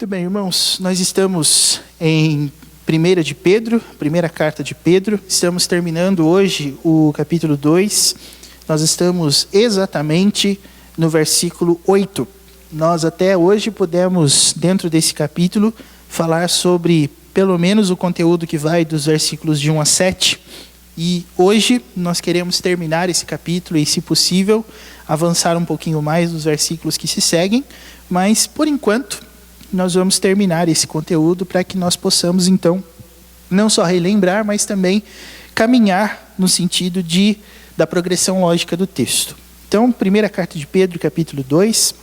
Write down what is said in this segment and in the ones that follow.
Muito bem, irmãos, nós estamos em 1 de Pedro, primeira carta de Pedro, estamos terminando hoje o capítulo 2, nós estamos exatamente no versículo 8. Nós até hoje podemos, dentro desse capítulo, falar sobre pelo menos o conteúdo que vai dos versículos de 1 a 7, e hoje nós queremos terminar esse capítulo e, se possível, avançar um pouquinho mais nos versículos que se seguem, mas, por enquanto, nós vamos terminar esse conteúdo para que nós possamos, então, não só relembrar, mas também caminhar no sentido da progressão lógica do texto. Então, primeira carta de Pedro, capítulo 2,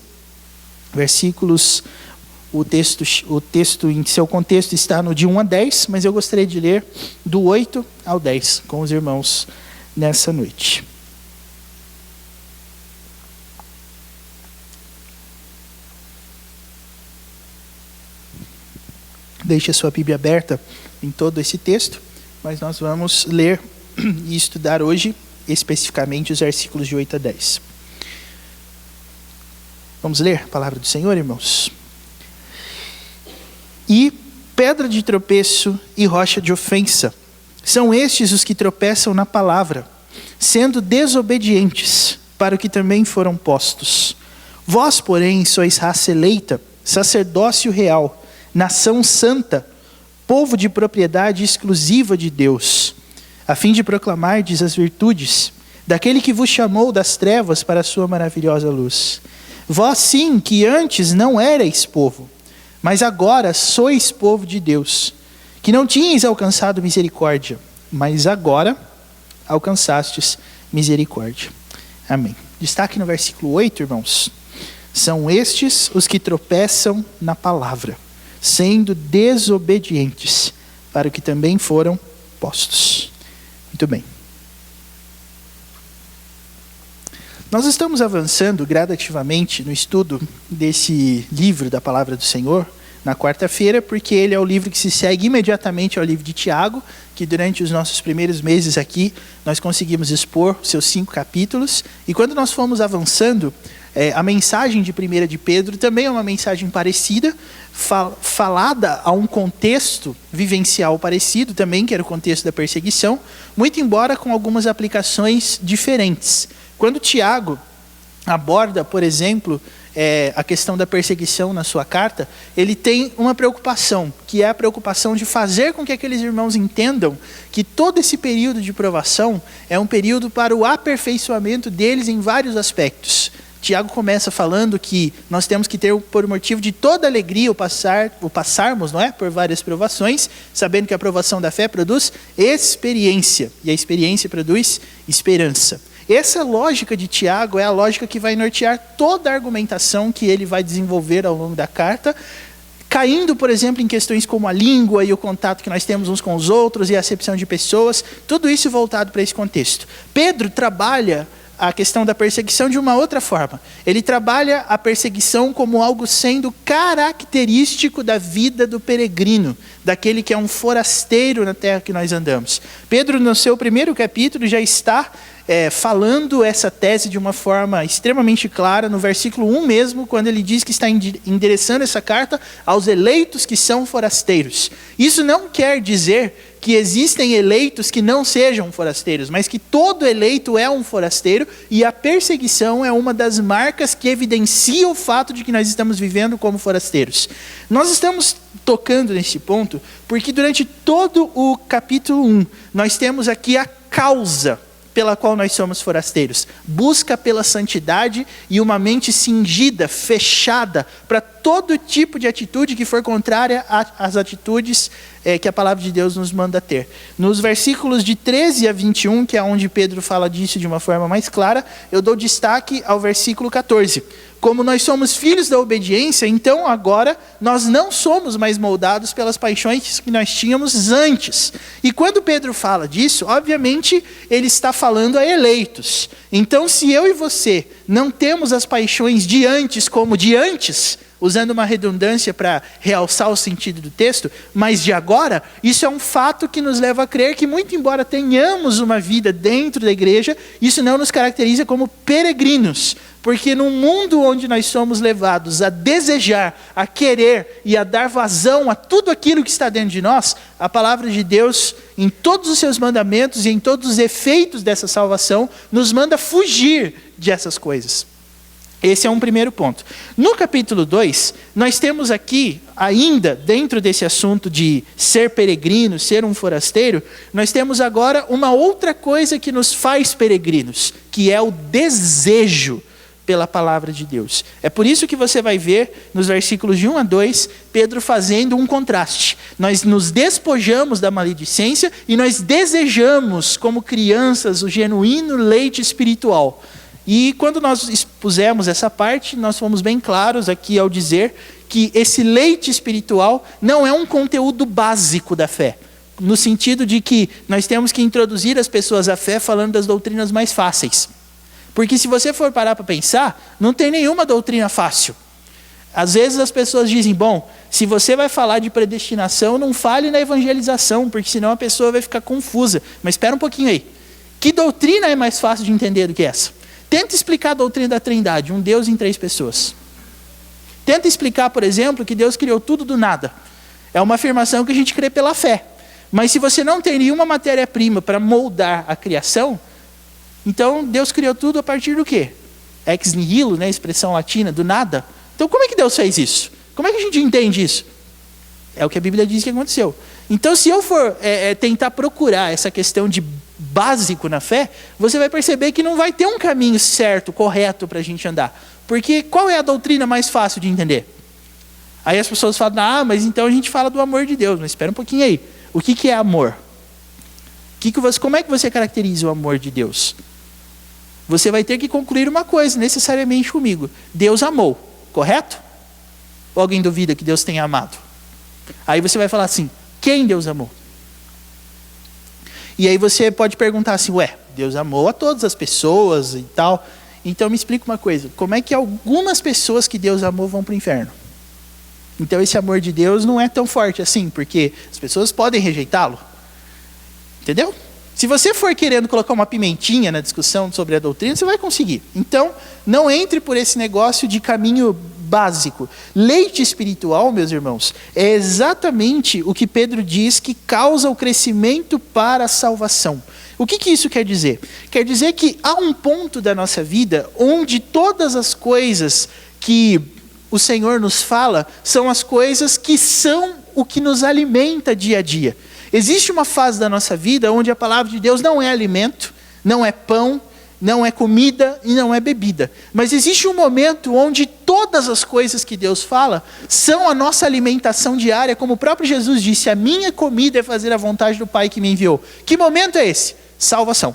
versículos, o texto em seu contexto está no de 1 a 10, mas eu gostaria de ler do 8 ao 10 com os irmãos nessa noite. Deixe a sua Bíblia aberta em todo esse texto, mas nós vamos ler e estudar hoje especificamente os versículos de 8 a 10. Vamos ler a palavra do Senhor, irmãos? E pedra de tropeço e rocha de ofensa, são estes os que tropeçam na palavra, sendo desobedientes, para o que também foram postos. Vós, porém, sois raça eleita, sacerdócio real, nação santa, povo de propriedade exclusiva de Deus, a fim de proclamardes as virtudes daquele que vos chamou das trevas para a sua maravilhosa luz. Vós sim, que antes não erais povo, mas agora sois povo de Deus, que não tinhais alcançado misericórdia, mas agora alcançastes misericórdia. Amém. Destaque no versículo 8, irmãos. São estes os que tropeçam na palavra, sendo desobedientes, para o que também foram postos. Muito bem. Nós estamos avançando gradativamente no estudo desse livro da Palavra do Senhor, na quarta-feira, porque ele é o livro que se segue imediatamente ao livro de Tiago, que durante os nossos primeiros meses aqui, nós conseguimos expor seus 5 capítulos, e quando nós fomos avançando, a mensagem de 1 de Pedro também é uma mensagem parecida, falada a um contexto vivencial parecido também, que era o contexto da perseguição, muito embora com algumas aplicações diferentes. Quando Tiago aborda, por exemplo, a questão da perseguição na sua carta, ele tem uma preocupação, que é a preocupação de fazer com que aqueles irmãos entendam que todo esse período de provação é um período para o aperfeiçoamento deles em vários aspectos. Tiago começa falando que nós temos que ter, por motivo de toda alegria, o passarmos, não é, por várias provações, sabendo que a provação da fé produz experiência, e a experiência produz esperança. Essa lógica de Tiago é a lógica que vai nortear toda a argumentação que ele vai desenvolver ao longo da carta, caindo, por exemplo, em questões como a língua e o contato que nós temos uns com os outros e a acepção de pessoas, tudo isso voltado para esse contexto. Pedro trabalha a questão da perseguição de uma outra forma. Ele trabalha a perseguição como algo sendo característico da vida do peregrino, daquele que é um forasteiro na terra que nós andamos. Pedro, no seu primeiro capítulo, já está falando essa tese de uma forma extremamente clara, no versículo 1 mesmo, quando ele diz que está endereçando essa carta aos eleitos que são forasteiros. Isso não quer dizer que existem eleitos que não sejam forasteiros, mas que todo eleito é um forasteiro, e a perseguição é uma das marcas que evidencia o fato de que nós estamos vivendo como forasteiros. Nós estamos tocando nesse ponto porque durante todo o capítulo 1, nós temos aqui a causa pela qual nós somos forasteiros. Busca pela santidade e uma mente cingida, fechada, para todo tipo de atitude que for contrária às atitudes que a palavra de Deus nos manda ter. Nos versículos de 13 a 21, que é onde Pedro fala disso de uma forma mais clara, eu dou destaque ao versículo 14. Como nós somos filhos da obediência, então agora nós não somos mais moldados pelas paixões que nós tínhamos antes. E quando Pedro fala disso, obviamente ele está falando a eleitos. Então, se eu e você não temos as paixões de antes como de antes, usando uma redundância para realçar o sentido do texto, mas de agora, isso é um fato que nos leva a crer que, muito embora tenhamos uma vida dentro da igreja, isso não nos caracteriza como peregrinos, porque num mundo onde nós somos levados a desejar, a querer e a dar vazão a tudo aquilo que está dentro de nós, a palavra de Deus, em todos os seus mandamentos e em todos os efeitos dessa salvação, nos manda fugir dessas coisas. Esse é um primeiro ponto. No capítulo 2, nós temos aqui, ainda dentro desse assunto de ser peregrino, ser um forasteiro, nós temos agora uma outra coisa que nos faz peregrinos, que é o desejo pela palavra de Deus. É por isso que você vai ver, nos versículos de 1 a 2, Pedro fazendo um contraste. Nós nos despojamos da maledicência e nós desejamos, como crianças, o genuíno leite espiritual. E quando nós expusemos essa parte, nós fomos bem claros aqui ao dizer que esse leite espiritual não é um conteúdo básico da fé, no sentido de que nós temos que introduzir as pessoas à fé falando das doutrinas mais fáceis. Porque se você for parar para pensar, não tem nenhuma doutrina fácil. Às vezes as pessoas dizem, bom, se você vai falar de predestinação, não fale na evangelização, porque senão a pessoa vai ficar confusa. Mas espera um pouquinho aí. Que doutrina é mais fácil de entender do que essa? Tenta explicar a doutrina da Trindade, um Deus em 3 pessoas. Tenta explicar, por exemplo, que Deus criou tudo do nada. É uma afirmação que a gente crê pela fé. Mas se você não tem nenhuma matéria-prima para moldar a criação, então Deus criou tudo a partir do quê? Ex nihilo, né, expressão latina, do nada. Então como é que Deus fez isso? Como é que a gente entende isso? É o que a Bíblia diz que aconteceu. Então se eu for tentar procurar essa questão de básico na fé, você vai perceber que não vai ter um caminho certo, correto para a gente andar. Porque qual é a doutrina mais fácil de entender? Aí as pessoas falam, mas então a gente fala do amor de Deus. Mas espera um pouquinho aí. O que é amor? Como é que você caracteriza o amor de Deus? Você vai ter que concluir uma coisa necessariamente comigo. Deus amou, correto? Ou alguém duvida que Deus tenha amado? Aí você vai falar assim, quem Deus amou? E aí você pode perguntar assim, Deus amou a todas as pessoas e tal. Então me explica uma coisa, como é que algumas pessoas que Deus amou vão para o inferno? Então esse amor de Deus não é tão forte assim, porque as pessoas podem rejeitá-lo. Entendeu? Se você for querendo colocar uma pimentinha na discussão sobre a doutrina, você vai conseguir. Então, não entre por esse negócio de caminho básico. Leite espiritual, meus irmãos, é exatamente o que Pedro diz que causa o crescimento para a salvação. O que isso quer dizer? Quer dizer que há um ponto da nossa vida onde todas as coisas que o Senhor nos fala são as coisas que são o que nos alimenta dia a dia. Existe uma fase da nossa vida onde a palavra de Deus não é alimento, não é pão, não é comida e não é bebida. Mas existe um momento onde todas as coisas que Deus fala são a nossa alimentação diária, como o próprio Jesus disse, a minha comida é fazer a vontade do Pai que me enviou. Que momento é esse? Salvação.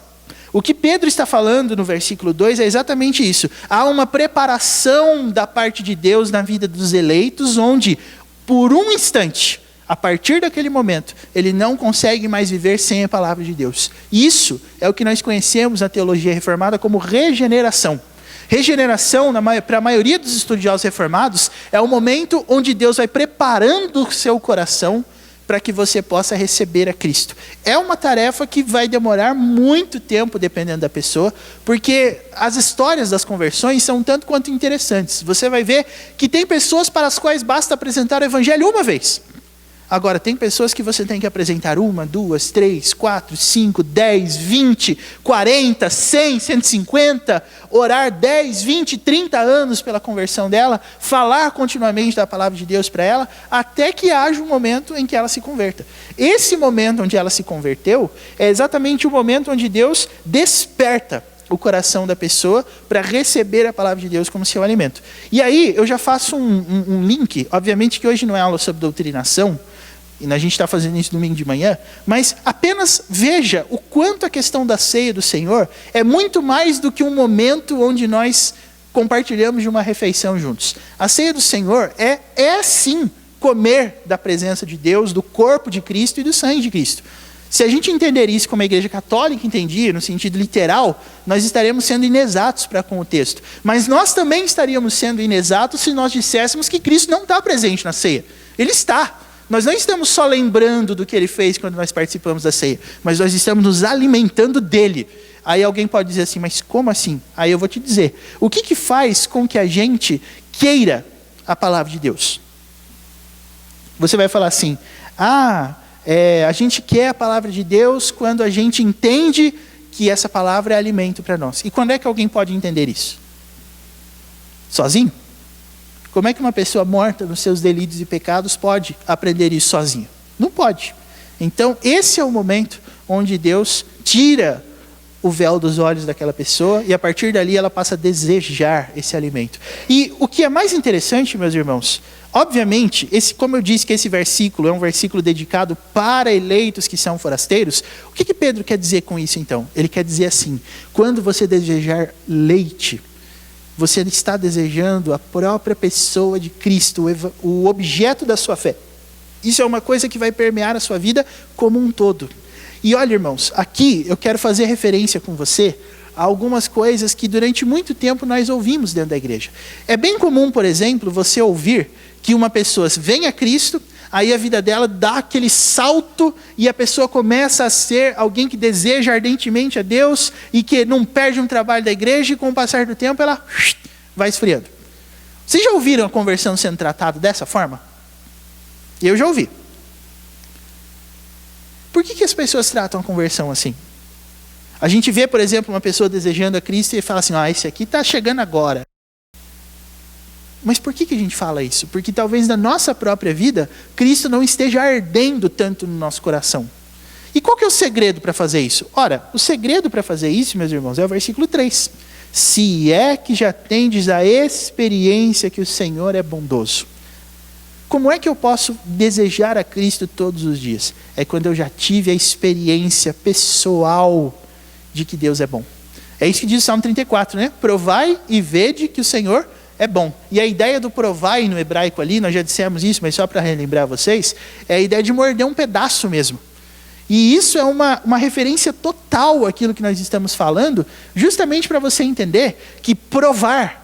O que Pedro está falando no versículo 2 é exatamente isso. Há uma preparação da parte de Deus na vida dos eleitos, onde por um instante, a partir daquele momento, ele não consegue mais viver sem a palavra de Deus. Isso é o que nós conhecemos na teologia reformada como regeneração. Regeneração, para a maioria dos estudiosos reformados, é o momento onde Deus vai preparando o seu coração para que você possa receber a Cristo. É uma tarefa que vai demorar muito tempo, dependendo da pessoa, porque as histórias das conversões são tanto quanto interessantes. Você vai ver que tem pessoas para as quais basta apresentar o evangelho uma vez. Agora, tem pessoas que você tem que apresentar 1, 2, 3, 4, 5, 10, 20, 40, 100, 150, orar 10, 20, 30 anos pela conversão dela, falar continuamente da palavra de Deus para ela, até que haja um momento em que ela se converta. Esse momento onde ela se converteu é exatamente o momento onde Deus desperta o coração da pessoa para receber a palavra de Deus como seu alimento. E aí eu já faço um link, obviamente que hoje não é aula sobre doutrinação, e a gente está fazendo isso domingo de manhã, mas apenas veja o quanto a questão da ceia do Senhor é muito mais do que um momento onde nós compartilhamos de uma refeição juntos. A ceia do Senhor é sim comer da presença de Deus, do corpo de Cristo e do sangue de Cristo. Se a gente entender isso como a Igreja Católica entendia, no sentido literal, nós estaremos sendo inexatos para com o texto. Mas nós também estaríamos sendo inexatos se nós disséssemos que Cristo não está presente na ceia. Ele está. Nós não estamos só lembrando do que Ele fez quando nós participamos da ceia, mas nós estamos nos alimentando dEle. Aí alguém pode dizer assim, mas como assim? Aí eu vou te dizer. O que faz com que a gente queira a palavra de Deus? Você vai falar assim, a gente quer a palavra de Deus quando a gente entende que essa palavra é alimento para nós. E quando é que alguém pode entender isso? Sozinho? Como é que uma pessoa morta nos seus delitos e pecados pode aprender isso sozinha? Não pode. Então, esse é o momento onde Deus tira o véu dos olhos daquela pessoa e a partir dali ela passa a desejar esse alimento. E o que é mais interessante, meus irmãos, obviamente, como eu disse que esse versículo é um versículo dedicado para eleitos que são forasteiros, o que Pedro quer dizer com isso então? Ele quer dizer assim, quando você desejar leite, você está desejando a própria pessoa de Cristo, o objeto da sua fé. Isso é uma coisa que vai permear a sua vida como um todo. E olha, irmãos, aqui eu quero fazer referência com você a algumas coisas que durante muito tempo nós ouvimos dentro da igreja. É bem comum, por exemplo, você ouvir que uma pessoa vem a Cristo, aí a vida dela dá aquele salto e a pessoa começa a ser alguém que deseja ardentemente a Deus e que não perde um trabalho da igreja e com o passar do tempo ela vai esfriando. Vocês já ouviram a conversão sendo tratada dessa forma? Eu já ouvi. Por que as pessoas tratam a conversão assim? A gente vê, por exemplo, uma pessoa desejando a Cristo e fala assim, esse aqui está chegando agora. Mas por que a gente fala isso? Porque talvez na nossa própria vida, Cristo não esteja ardendo tanto no nosso coração. E qual que é o segredo para fazer isso? Ora, o segredo para fazer isso, meus irmãos, é o versículo 3. Se é que já tendes a experiência que o Senhor é bondoso. Como é que eu posso desejar a Cristo todos os dias? É quando eu já tive a experiência pessoal de que Deus é bom. É isso que diz o Salmo 34, né? Provai e vede que o Senhor é bom. E a ideia do provai no hebraico ali, nós já dissemos isso, mas só para relembrar vocês, é a ideia de morder um pedaço mesmo. E isso é uma referência total àquilo que nós estamos falando, justamente para você entender que provar,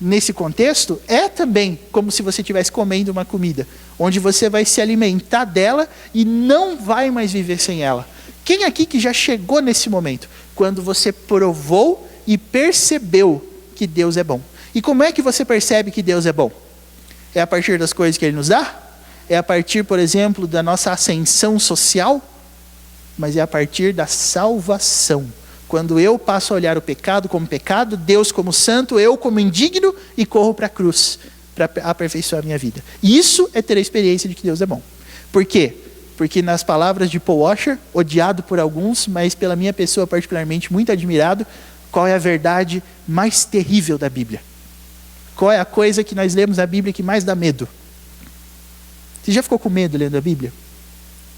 nesse contexto, é também como se você estivesse comendo uma comida, onde você vai se alimentar dela e não vai mais viver sem ela. Quem aqui que já chegou nesse momento? Quando você provou e percebeu que Deus é bom. E como é que você percebe que Deus é bom? É a partir das coisas que Ele nos dá? É a partir, por exemplo, da nossa ascensão social? Mas é a partir da salvação. Quando eu passo a olhar o pecado como pecado, Deus como santo, eu como indigno e corro para a cruz, para aperfeiçoar a minha vida. Isso é ter a experiência de que Deus é bom. Por quê? Porque nas palavras de Paul Washer, odiado por alguns, mas pela minha pessoa particularmente muito admirado, qual é a verdade mais terrível da Bíblia? Qual é a coisa que nós lemos na Bíblia que mais dá medo? Você já ficou com medo lendo a Bíblia?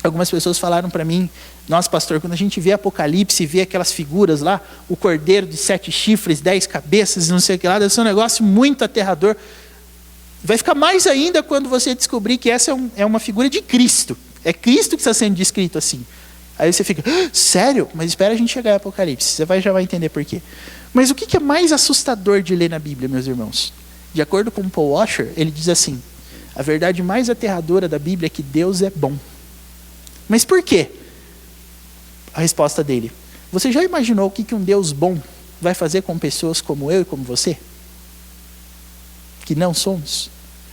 Algumas pessoas falaram para mim, nossa pastor, quando a gente vê Apocalipse e vê aquelas figuras lá, o cordeiro de 7 chifres, 10 cabeças, não sei o que lá, deve ser um negócio muito aterrador. Vai ficar mais ainda quando você descobrir que essa é uma figura de Cristo. É Cristo que está sendo descrito assim. Aí você fica, sério? Mas espera a gente chegar em Apocalipse, você já vai entender por quê. Mas o que é mais assustador de ler na Bíblia, meus irmãos? De acordo com Paul Washer, ele diz assim, a verdade mais aterradora da Bíblia é que Deus é bom. Mas por quê? A resposta dele. Você já imaginou o que um Deus bom vai fazer com pessoas como eu e como você? Que não somos.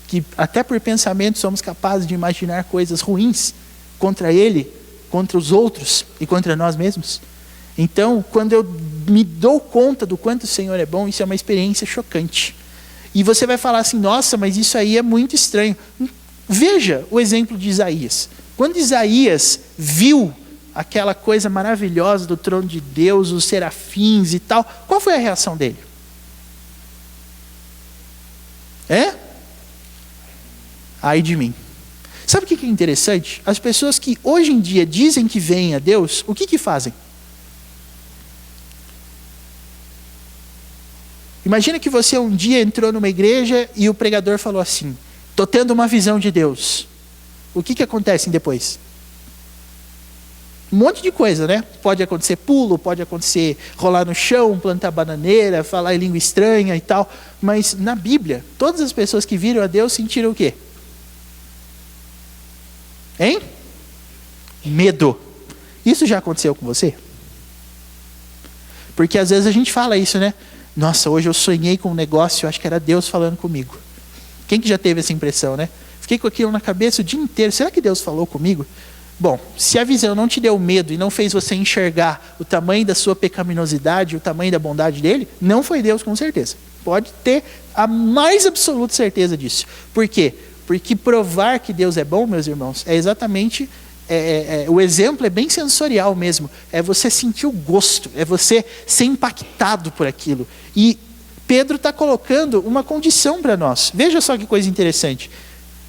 Que até por pensamento somos capazes de imaginar coisas ruins contra Ele, contra os outros e contra nós mesmos. Então, quando eu me dou conta do quanto o Senhor é bom, isso é uma experiência chocante. E você vai falar assim, nossa, mas isso aí é muito estranho. Veja o exemplo de Isaías. Quando Isaías viu aquela coisa maravilhosa do trono de Deus, os serafins e tal, qual foi a reação dele? Ai de mim. Sabe o que é interessante? As pessoas que hoje em dia dizem que veem a Deus, o que fazem? Imagina que você um dia entrou numa igreja e o pregador falou assim, estou tendo uma visão de Deus. O que acontece depois? Um monte de coisa, né? Pode acontecer pulo, pode acontecer rolar no chão, plantar bananeira, falar em língua estranha e tal. Mas na Bíblia, todas as pessoas que viram a Deus sentiram o quê? Hein? Medo. Isso já aconteceu com você? Porque às vezes a gente fala isso, né? Nossa, hoje eu sonhei com um negócio, eu acho que era Deus falando comigo. Quem que já teve essa impressão, né? Fiquei com aquilo na cabeça o dia inteiro. Será que Deus falou comigo? Bom, se a visão não te deu medo e não fez você enxergar o tamanho da sua pecaminosidade, o tamanho da bondade dele, não foi Deus com certeza. Pode ter a mais absoluta certeza disso. Por quê? Porque provar que Deus é bom, meus irmãos, é exatamente... o exemplo é bem sensorial mesmo. É você sentir o gosto, é você ser impactado por aquilo. E Pedro está colocando uma condição para nós. Veja só que coisa interessante.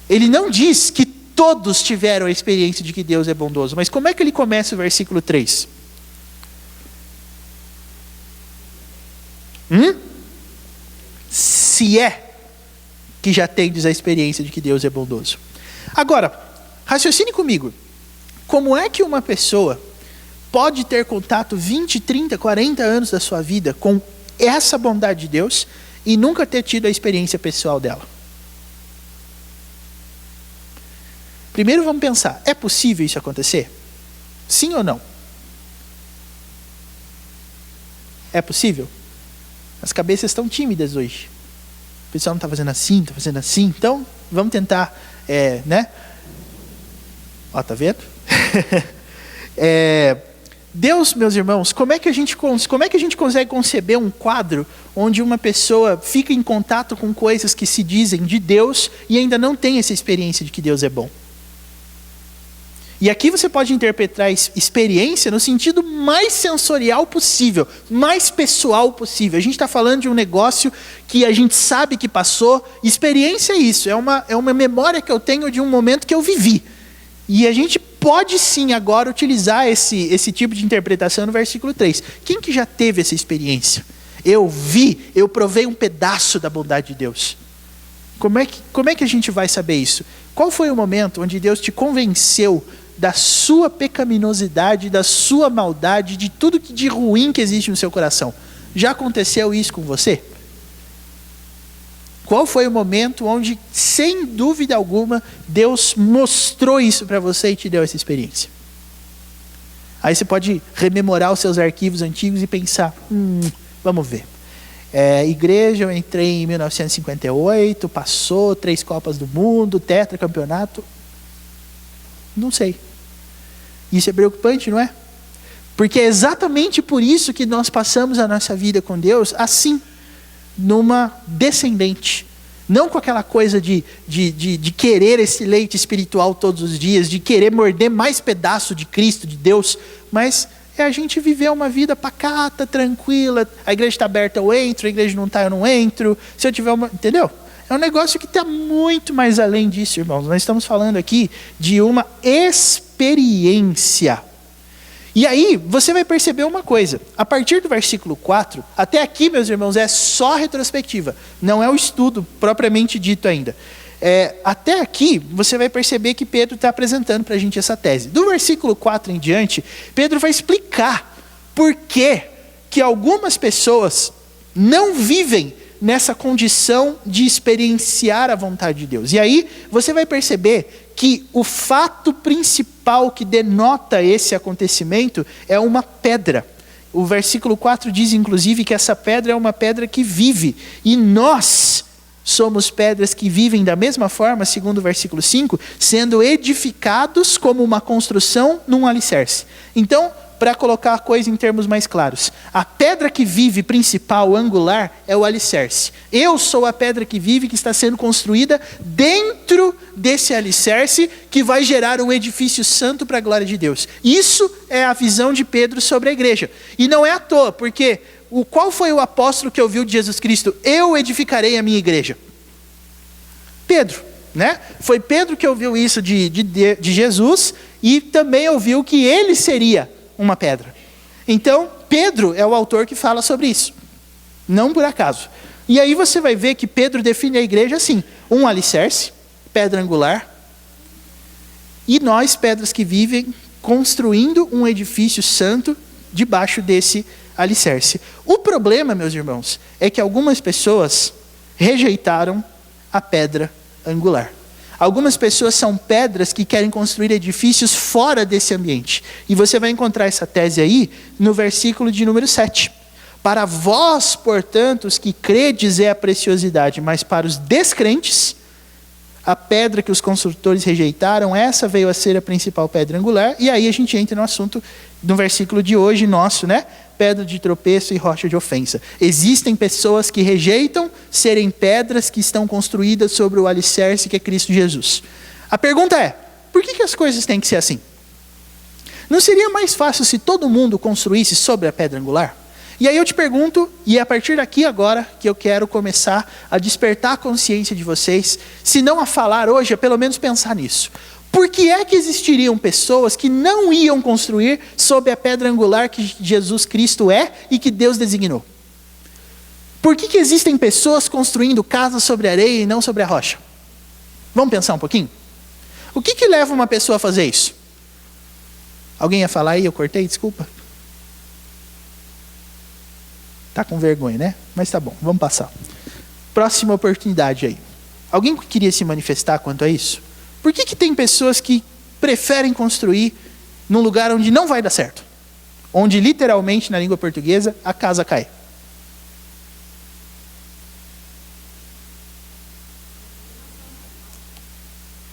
Ele não diz que todos tiveram a experiência de que Deus é bondoso. Mas como é que ele começa o versículo 3? Se é que já tendes a experiência de que Deus é bondoso. Agora, raciocine comigo. Como é que uma pessoa pode ter contato 20, 30, 40 anos da sua vida com essa bondade de Deus e nunca ter tido a experiência pessoal dela? Primeiro vamos pensar, é possível isso acontecer? Sim ou não? É possível? As cabeças estão tímidas hoje. O pessoal não está fazendo assim, está fazendo assim. Então, vamos tentar, né? Ó, tá vendo? Deus, meus irmãos, como é que a gente consegue conceber um quadro onde uma pessoa fica em contato com coisas que se dizem de Deus e ainda não tem essa experiência de que Deus é bom? E aqui você pode interpretar experiência no sentido mais sensorial possível, mais pessoal possível. A gente está falando de um negócio que a gente sabe que passou. Experiência é isso, é uma memória que eu tenho de um momento que eu vivi. E a gente pode sim agora utilizar esse tipo de interpretação no versículo 3. Quem que já teve essa experiência? Eu provei um pedaço da bondade de Deus. Como é que a gente vai saber isso? Qual foi o momento onde Deus te convenceu da sua pecaminosidade, da sua maldade, de tudo de ruim que existe no seu coração? Já aconteceu isso com você? Qual foi o momento onde, sem dúvida alguma, Deus mostrou isso para você e te deu essa experiência? Aí você pode rememorar os seus arquivos antigos e pensar, vamos ver. Igreja, eu entrei em 1958, passou 3 Copas do Mundo, tetracampeonato. Não sei. Isso é preocupante, não é? Porque é exatamente por isso que nós passamos a nossa vida com Deus assim, numa descendente. Não com aquela coisa de querer esse leite espiritual todos os dias, de querer morder mais pedaço de Cristo, de Deus, mas é a gente viver uma vida pacata, tranquila. A igreja está aberta, eu entro, a igreja não está, eu não entro. Se eu tiver uma... Entendeu? É um negócio que está muito mais além disso, irmãos. Nós estamos falando aqui de uma experiência. E aí, você vai perceber uma coisa. A partir do versículo 4, até aqui, meus irmãos, é só retrospectiva. Não é o estudo propriamente dito ainda. Até aqui, você vai perceber que Pedro está apresentando para a gente essa tese. Do versículo 4 em diante, Pedro vai explicar por que algumas pessoas não vivem nessa condição de experienciar a vontade de Deus. E aí, você vai perceber que o fato principal que denota esse acontecimento é uma pedra. O versículo 4 diz, inclusive, que essa pedra é uma pedra que vive. E nós somos pedras que vivem da mesma forma, segundo o versículo 5, sendo edificados como uma construção num alicerce. Então, para colocar a coisa em termos mais claros, a pedra que vive principal, angular, é o alicerce. Eu sou a pedra que vive, que está sendo construída dentro desse alicerce, que vai gerar um edifício santo para a glória de Deus. Isso é a visão de Pedro sobre a igreja. E não é à toa, porque qual foi o apóstolo que ouviu de Jesus Cristo? Eu edificarei a minha igreja. Pedro, né? Foi Pedro que ouviu isso de Jesus e também ouviu que ele seria uma pedra. Então, Pedro é o autor que fala sobre isso. Não por acaso. E aí você vai ver que Pedro define a igreja assim: um alicerce, pedra angular, e nós, pedras que vivem, construindo um edifício santo debaixo desse alicerce. O problema, meus irmãos, é que algumas pessoas rejeitaram a pedra angular. Algumas pessoas são pedras que querem construir edifícios fora desse ambiente. E você vai encontrar essa tese aí no versículo de número 7. Para vós, portanto, os que credes é a preciosidade, mas para os descrentes, a pedra que os construtores rejeitaram, essa veio a ser a principal pedra angular. E aí a gente entra no assunto do versículo de hoje nosso, né? Pedra de tropeço e rocha de ofensa. Existem pessoas que rejeitam serem pedras que estão construídas sobre o alicerce que é Cristo Jesus. A pergunta é, por que as coisas têm que ser assim? Não seria mais fácil se todo mundo construísse sobre a pedra angular? E aí eu te pergunto, e é a partir daqui agora que eu quero começar a despertar a consciência de vocês, se não a falar hoje, é pelo menos pensar nisso. Por que é que existiriam pessoas que não iam construir sob a pedra angular que Jesus Cristo é e que Deus designou? Por que existem pessoas construindo casas sobre a areia e não sobre a rocha? Vamos pensar um pouquinho? O que leva uma pessoa a fazer isso? Alguém ia falar aí, eu cortei, desculpa. Tá com vergonha, né? Mas tá bom, vamos passar. Próxima oportunidade aí. Alguém queria se manifestar quanto a isso? Por que tem pessoas que preferem construir num lugar onde não vai dar certo? Onde literalmente, na língua portuguesa, a casa cai.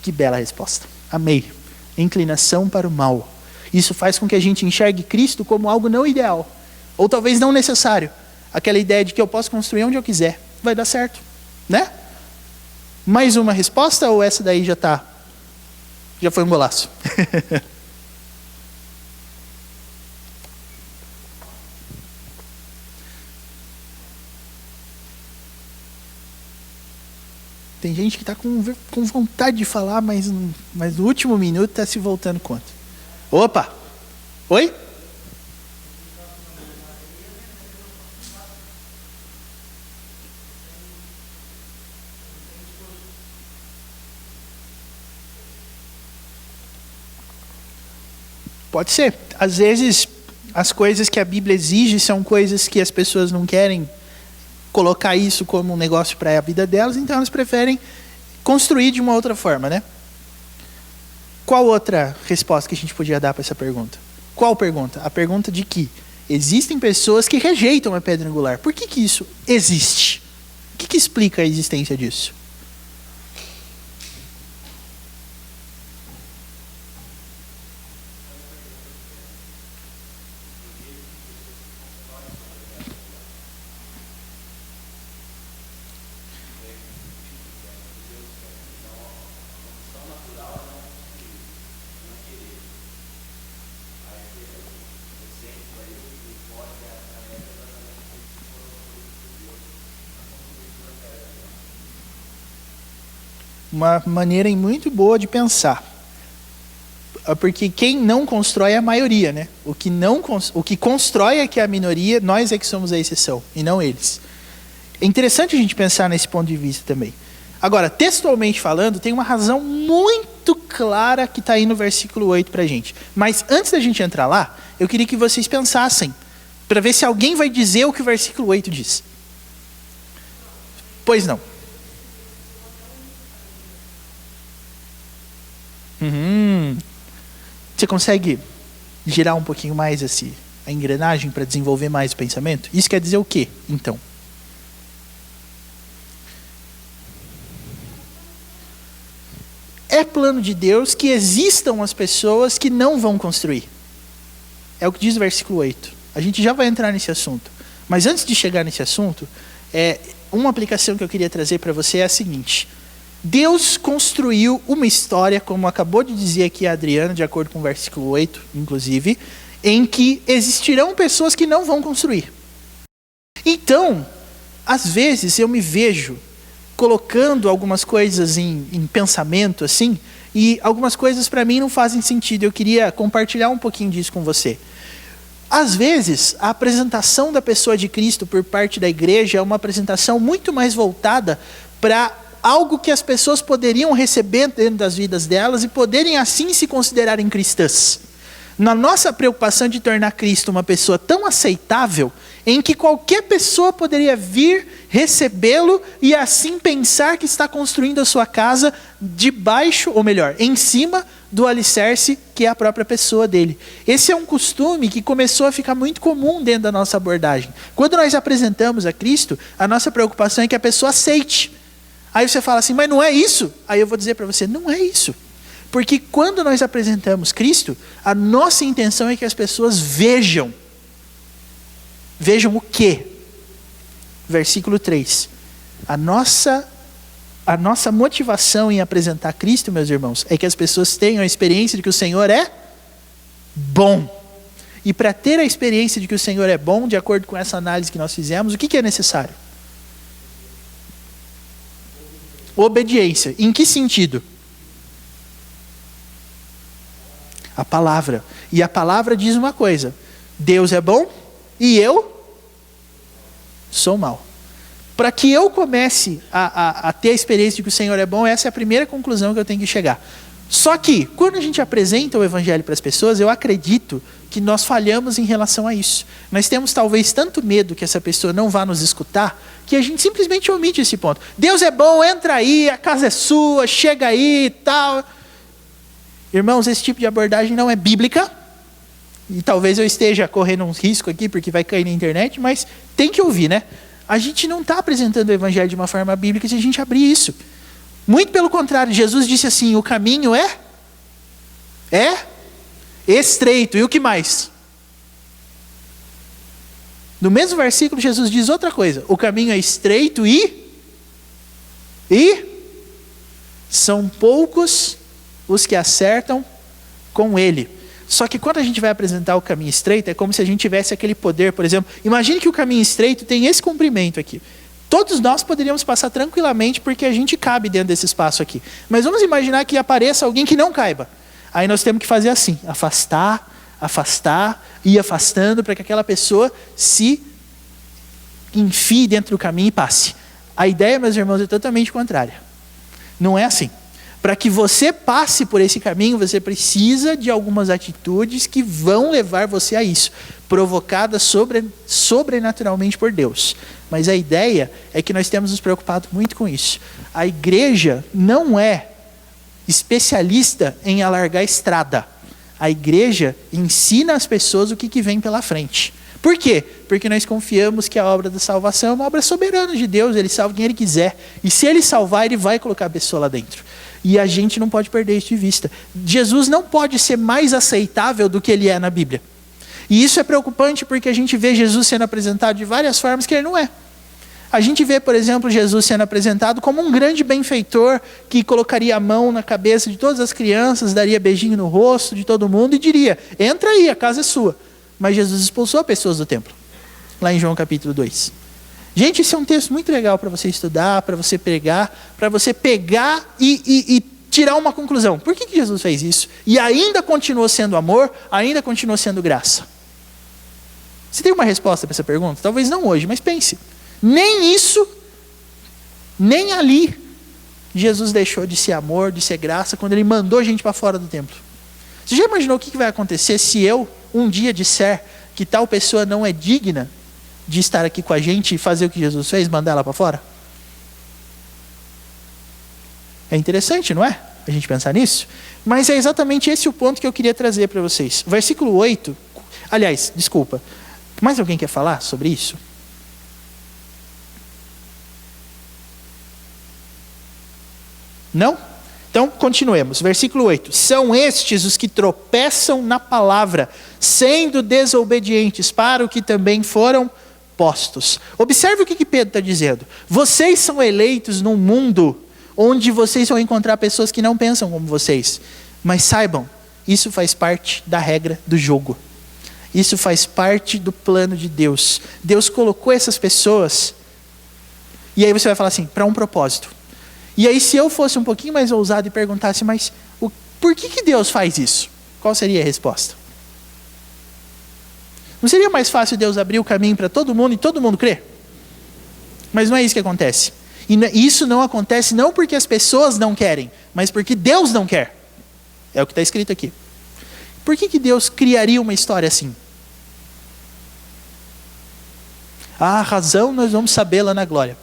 Que bela resposta. Amei. Inclinação para o mal. Isso faz com que a gente enxergue Cristo como algo não ideal. Ou talvez não necessário. Aquela ideia de que eu posso construir onde eu quiser. Vai dar certo. Né? Mais uma resposta ou essa daí já foi um golaço? Tem gente que está com vontade de falar, mas no último minuto está se voltando contra. Opa! Oi? Pode ser. Às vezes, as coisas que a Bíblia exige são coisas que as pessoas não querem colocar isso como um negócio para a vida delas, então elas preferem construir de uma outra forma, né? Qual outra resposta que a gente podia dar para essa pergunta? Qual pergunta? A pergunta de que existem pessoas que rejeitam a pedra angular. Por que isso existe? O que explica a existência disso? Uma maneira muito boa de pensar. Porque quem não constrói é a maioria, né? O que constrói é que é a minoria, nós é que somos a exceção, e não eles. É interessante a gente pensar nesse ponto de vista também. Agora, textualmente falando, tem uma razão muito clara que está aí no versículo 8 para a gente. Mas antes da gente entrar lá, eu queria que vocês pensassem, para ver se alguém vai dizer o que o versículo 8 diz. Pois não. Você consegue girar um pouquinho mais a engrenagem para desenvolver mais o pensamento? Isso quer dizer o quê, então? É plano de Deus que existam as pessoas que não vão construir. É o que diz o versículo 8. A gente já vai entrar nesse assunto. Mas antes de chegar nesse assunto, uma aplicação que eu queria trazer para você é a seguinte. Deus construiu uma história, como acabou de dizer aqui a Adriana, de acordo com o versículo 8, inclusive, em que existirão pessoas que não vão construir. Então, às vezes eu me vejo colocando algumas coisas em pensamento, assim, e algumas coisas para mim não fazem sentido. Eu queria compartilhar um pouquinho disso com você. Às vezes, a apresentação da pessoa de Cristo por parte da igreja é uma apresentação muito mais voltada para algo que as pessoas poderiam receber dentro das vidas delas e poderem assim se considerarem cristãs. Na nossa preocupação de tornar Cristo uma pessoa tão aceitável, em que qualquer pessoa poderia vir, recebê-lo e assim pensar que está construindo a sua casa debaixo, ou melhor, em cima do alicerce que é a própria pessoa dele. Esse é um costume que começou a ficar muito comum dentro da nossa abordagem. Quando nós apresentamos a Cristo, a nossa preocupação é que a pessoa aceite. Aí você fala assim, mas não é isso? Aí eu vou dizer para você, não é isso. Porque quando nós apresentamos Cristo, a nossa intenção é que as pessoas vejam. Vejam o quê? Versículo 3. A nossa motivação em apresentar Cristo, meus irmãos, é que as pessoas tenham a experiência de que o Senhor é bom. E para ter a experiência de que o Senhor é bom, de acordo com essa análise que nós fizemos, o que é necessário? Obediência. Em que sentido? A palavra. E a palavra diz uma coisa: Deus é bom e eu sou mau. Para que eu comece a ter a experiência de que o Senhor é bom, essa é a primeira conclusão que eu tenho que chegar. Só que, quando a gente apresenta o Evangelho para as pessoas, eu acredito que nós falhamos em relação a isso. Nós temos talvez tanto medo que essa pessoa não vá nos escutar, que a gente simplesmente omite esse ponto. Deus é bom, entra aí, a casa é sua, chega aí e tal. Irmãos, esse tipo de abordagem não é bíblica, e talvez eu esteja correndo um risco aqui, porque vai cair na internet, mas tem que ouvir, né? A gente não está apresentando o Evangelho de uma forma bíblica se a gente abrir isso. Muito pelo contrário, Jesus disse assim, o caminho é estreito, e o que mais? No mesmo versículo, Jesus diz outra coisa, o caminho é estreito e são poucos os que acertam com ele. Só que quando a gente vai apresentar o caminho estreito, é como se a gente tivesse aquele poder, por exemplo, imagine que o caminho estreito tem esse comprimento aqui. Todos nós poderíamos passar tranquilamente porque a gente cabe dentro desse espaço aqui. Mas vamos imaginar que apareça alguém que não caiba. Aí nós temos que fazer assim, afastar, ir afastando para que aquela pessoa se enfie dentro do caminho e passe. A ideia, meus irmãos, é totalmente contrária. Não é assim. Para que você passe por esse caminho, você precisa de algumas atitudes que vão levar você a isso, provocadas sobrenaturalmente por Deus. Mas a ideia é que nós temos nos preocupado muito com isso. A igreja não é especialista em alargar a estrada. A igreja ensina às pessoas o que vem pela frente. Por quê? Porque nós confiamos que a obra da salvação é uma obra soberana de Deus, ele salva quem ele quiser. E se ele salvar, ele vai colocar a pessoa lá dentro. E a gente não pode perder isso de vista. Jesus não pode ser mais aceitável do que ele é na Bíblia. E isso é preocupante porque a gente vê Jesus sendo apresentado de várias formas que ele não é. A gente vê, por exemplo, Jesus sendo apresentado como um grande benfeitor que colocaria a mão na cabeça de todas as crianças, daria beijinho no rosto de todo mundo e diria, entra aí, a casa é sua. Mas Jesus expulsou pessoas do templo, lá em João capítulo 2. Gente, esse é um texto muito legal para você estudar, para você pregar, para você pegar e tirar uma conclusão. Por que Jesus fez isso? E ainda continuou sendo amor, ainda continuou sendo graça. Você tem uma resposta para essa pergunta? Talvez não hoje, mas pense. Nem isso, nem ali, Jesus deixou de ser amor, de ser graça, quando ele mandou a gente para fora do templo. Você já imaginou o que vai acontecer se eu um dia disser que tal pessoa não é digna de estar aqui com a gente e fazer o que Jesus fez, mandar ela para fora? É interessante, não é? A gente pensar nisso. Mas é exatamente esse o ponto que eu queria trazer para vocês. Versículo 8, aliás, desculpa, mais alguém quer falar sobre isso? Não? Então, continuemos. Versículo 8. São estes os que tropeçam na palavra, sendo desobedientes para o que também foram postos. Observe o que Pedro está dizendo. Vocês são eleitos num mundo onde vocês vão encontrar pessoas que não pensam como vocês. Mas saibam, isso faz parte da regra do jogo. Isso faz parte do plano de Deus. Deus colocou essas pessoas, e aí você vai falar assim, para um propósito. E aí se eu fosse um pouquinho mais ousado e perguntasse, mas por que Deus faz isso? Qual seria a resposta? Não seria mais fácil Deus abrir o caminho para todo mundo e todo mundo crer? Mas não é isso que acontece. E isso não acontece não porque as pessoas não querem, mas porque Deus não quer. É o que está escrito aqui. Por que Deus criaria uma história assim? A razão nós vamos saber lá na glória.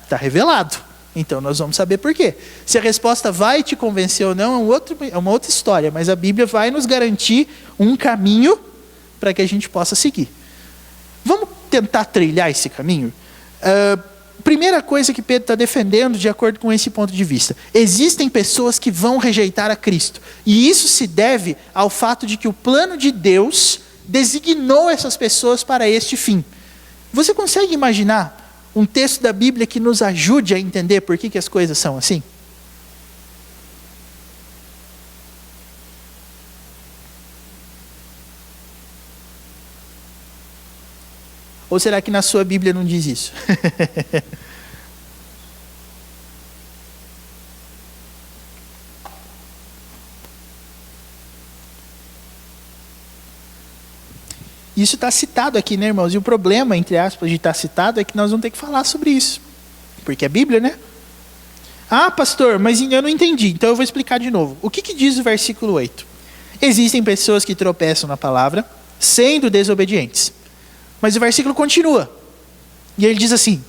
Está revelado. Então nós vamos saber por quê. Se a resposta vai te convencer ou não, é uma outra história. Mas a Bíblia vai nos garantir um caminho para que a gente possa seguir. Vamos tentar trilhar esse caminho? Primeira coisa que Pedro está defendendo, de acordo com esse ponto de vista. Existem pessoas que vão rejeitar a Cristo. E isso se deve ao fato de que o plano de Deus designou essas pessoas para este fim. Você consegue imaginar um texto da Bíblia que nos ajude a entender por que as coisas são assim? Ou será que na sua Bíblia não diz isso? Isso está citado aqui, né, irmãos? E o problema, entre aspas, de estar citado é que nós vamos ter que falar sobre isso. Porque é Bíblia, né? Ah, pastor, mas eu não entendi. Então eu vou explicar de novo. O que diz o versículo 8? Existem pessoas que tropeçam na palavra, sendo desobedientes. Mas o versículo continua. E ele diz assim: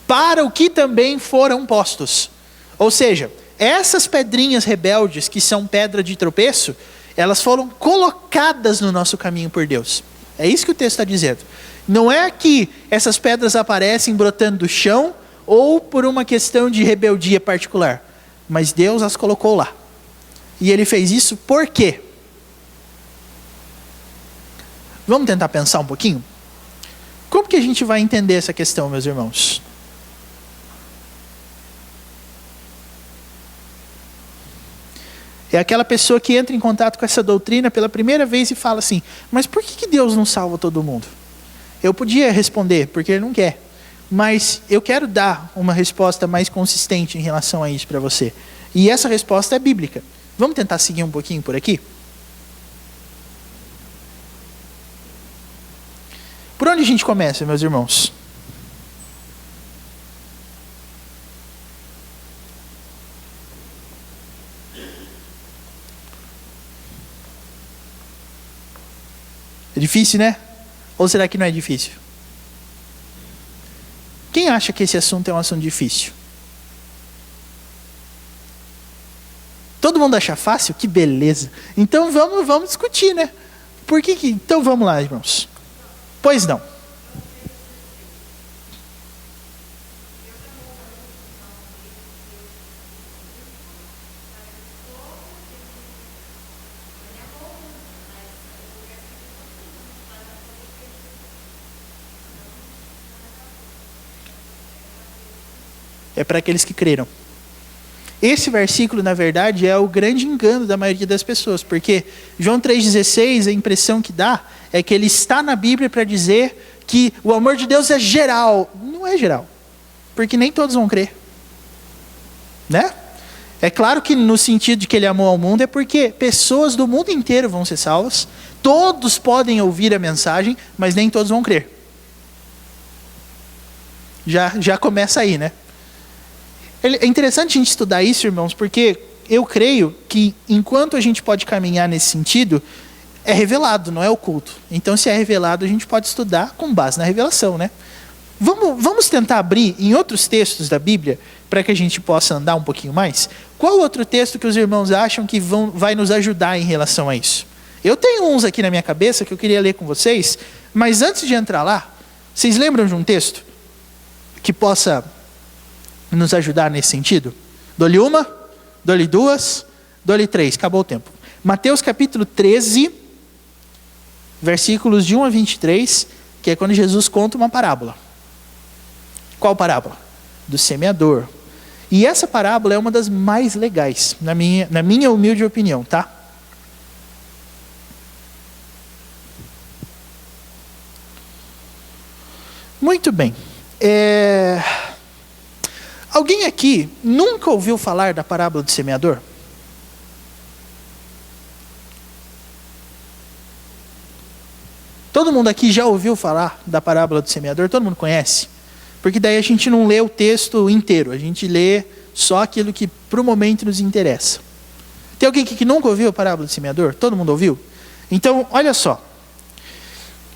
para o que também foram postos. Ou seja, essas pedrinhas rebeldes, que são pedra de tropeço, elas foram colocadas no nosso caminho por Deus. É isso que o texto está dizendo. Não é que essas pedras aparecem brotando do chão ou por uma questão de rebeldia particular. Mas Deus as colocou lá. E Ele fez isso por quê? Vamos tentar pensar um pouquinho? Como que a gente vai entender essa questão, meus irmãos? É aquela pessoa que entra em contato com essa doutrina pela primeira vez e fala assim: mas por que Deus não salva todo mundo? Eu podia responder, porque Ele não quer. Mas eu quero dar uma resposta mais consistente em relação a isso para você. E essa resposta é bíblica. Vamos tentar seguir um pouquinho por aqui? Por onde a gente começa, meus irmãos? É difícil, né? Ou será que não é difícil? Quem acha que esse assunto é um assunto difícil? Todo mundo acha fácil? Que beleza. Então vamos discutir, né? Por que então vamos lá, irmãos. Pois não. É para aqueles que creram. Esse versículo, na verdade, é o grande engano da maioria das pessoas, porque João 3,16, a impressão que dá é que ele está na Bíblia para dizer que o amor de Deus é geral. Não é geral, porque nem todos vão crer. Né? É claro que no sentido de que ele amou ao mundo é porque pessoas do mundo inteiro vão ser salvas, todos podem ouvir a mensagem, mas nem todos vão crer. Já começa aí, né? É interessante a gente estudar isso, irmãos, porque eu creio que enquanto a gente pode caminhar nesse sentido, é revelado, não é oculto. Então, se é revelado, a gente pode estudar com base na revelação, né? Vamos tentar abrir em outros textos da Bíblia, para que a gente possa andar um pouquinho mais? Qual outro texto que os irmãos acham que vai nos ajudar em relação a isso? Eu tenho uns aqui na minha cabeça que eu queria ler com vocês, mas antes de entrar lá, vocês lembram de um texto que possa nos ajudar nesse sentido? Dou-lhe uma, dou-lhe duas, dou-lhe três, acabou o tempo. Mateus capítulo 13, versículos de 1 a 23, que é quando Jesus conta uma parábola. Qual parábola? Do semeador. E essa parábola é uma das mais legais, na minha humilde opinião, tá? Muito bem. Alguém aqui nunca ouviu falar da parábola do semeador? Todo mundo aqui já ouviu falar da parábola do semeador? Todo mundo conhece? Porque daí a gente não lê o texto inteiro, a gente lê só aquilo que para o momento nos interessa. Tem alguém aqui que nunca ouviu a parábola do semeador? Todo mundo ouviu? Então, olha só.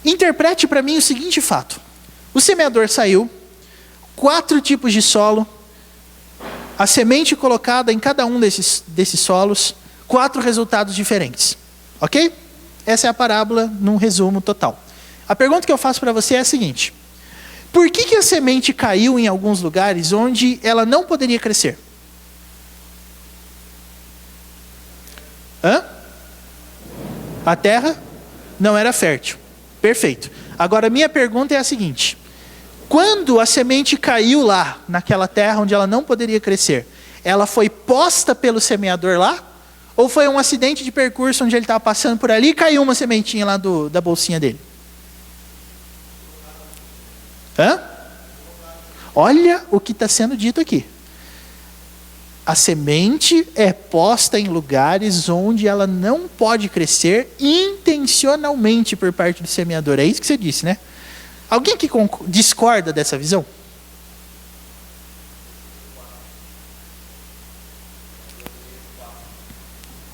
Interprete para mim o seguinte fato. O semeador saiu, 4 tipos de solo, a semente colocada em cada um desses solos, 4 resultados diferentes. Ok? Essa é a parábola num resumo total. A pergunta que eu faço para você é a seguinte. Por que a semente caiu em alguns lugares onde ela não poderia crescer? A terra não era fértil. Perfeito. Agora, minha pergunta é a seguinte. Quando a semente caiu lá, naquela terra onde ela não poderia crescer, ela foi posta pelo semeador lá? Ou foi um acidente de percurso onde ele estava passando por ali e caiu uma sementinha lá da bolsinha dele? Olha o que está sendo dito aqui. A semente é posta em lugares onde ela não pode crescer intencionalmente por parte do semeador. É isso que você disse, né? Alguém que discorda dessa visão?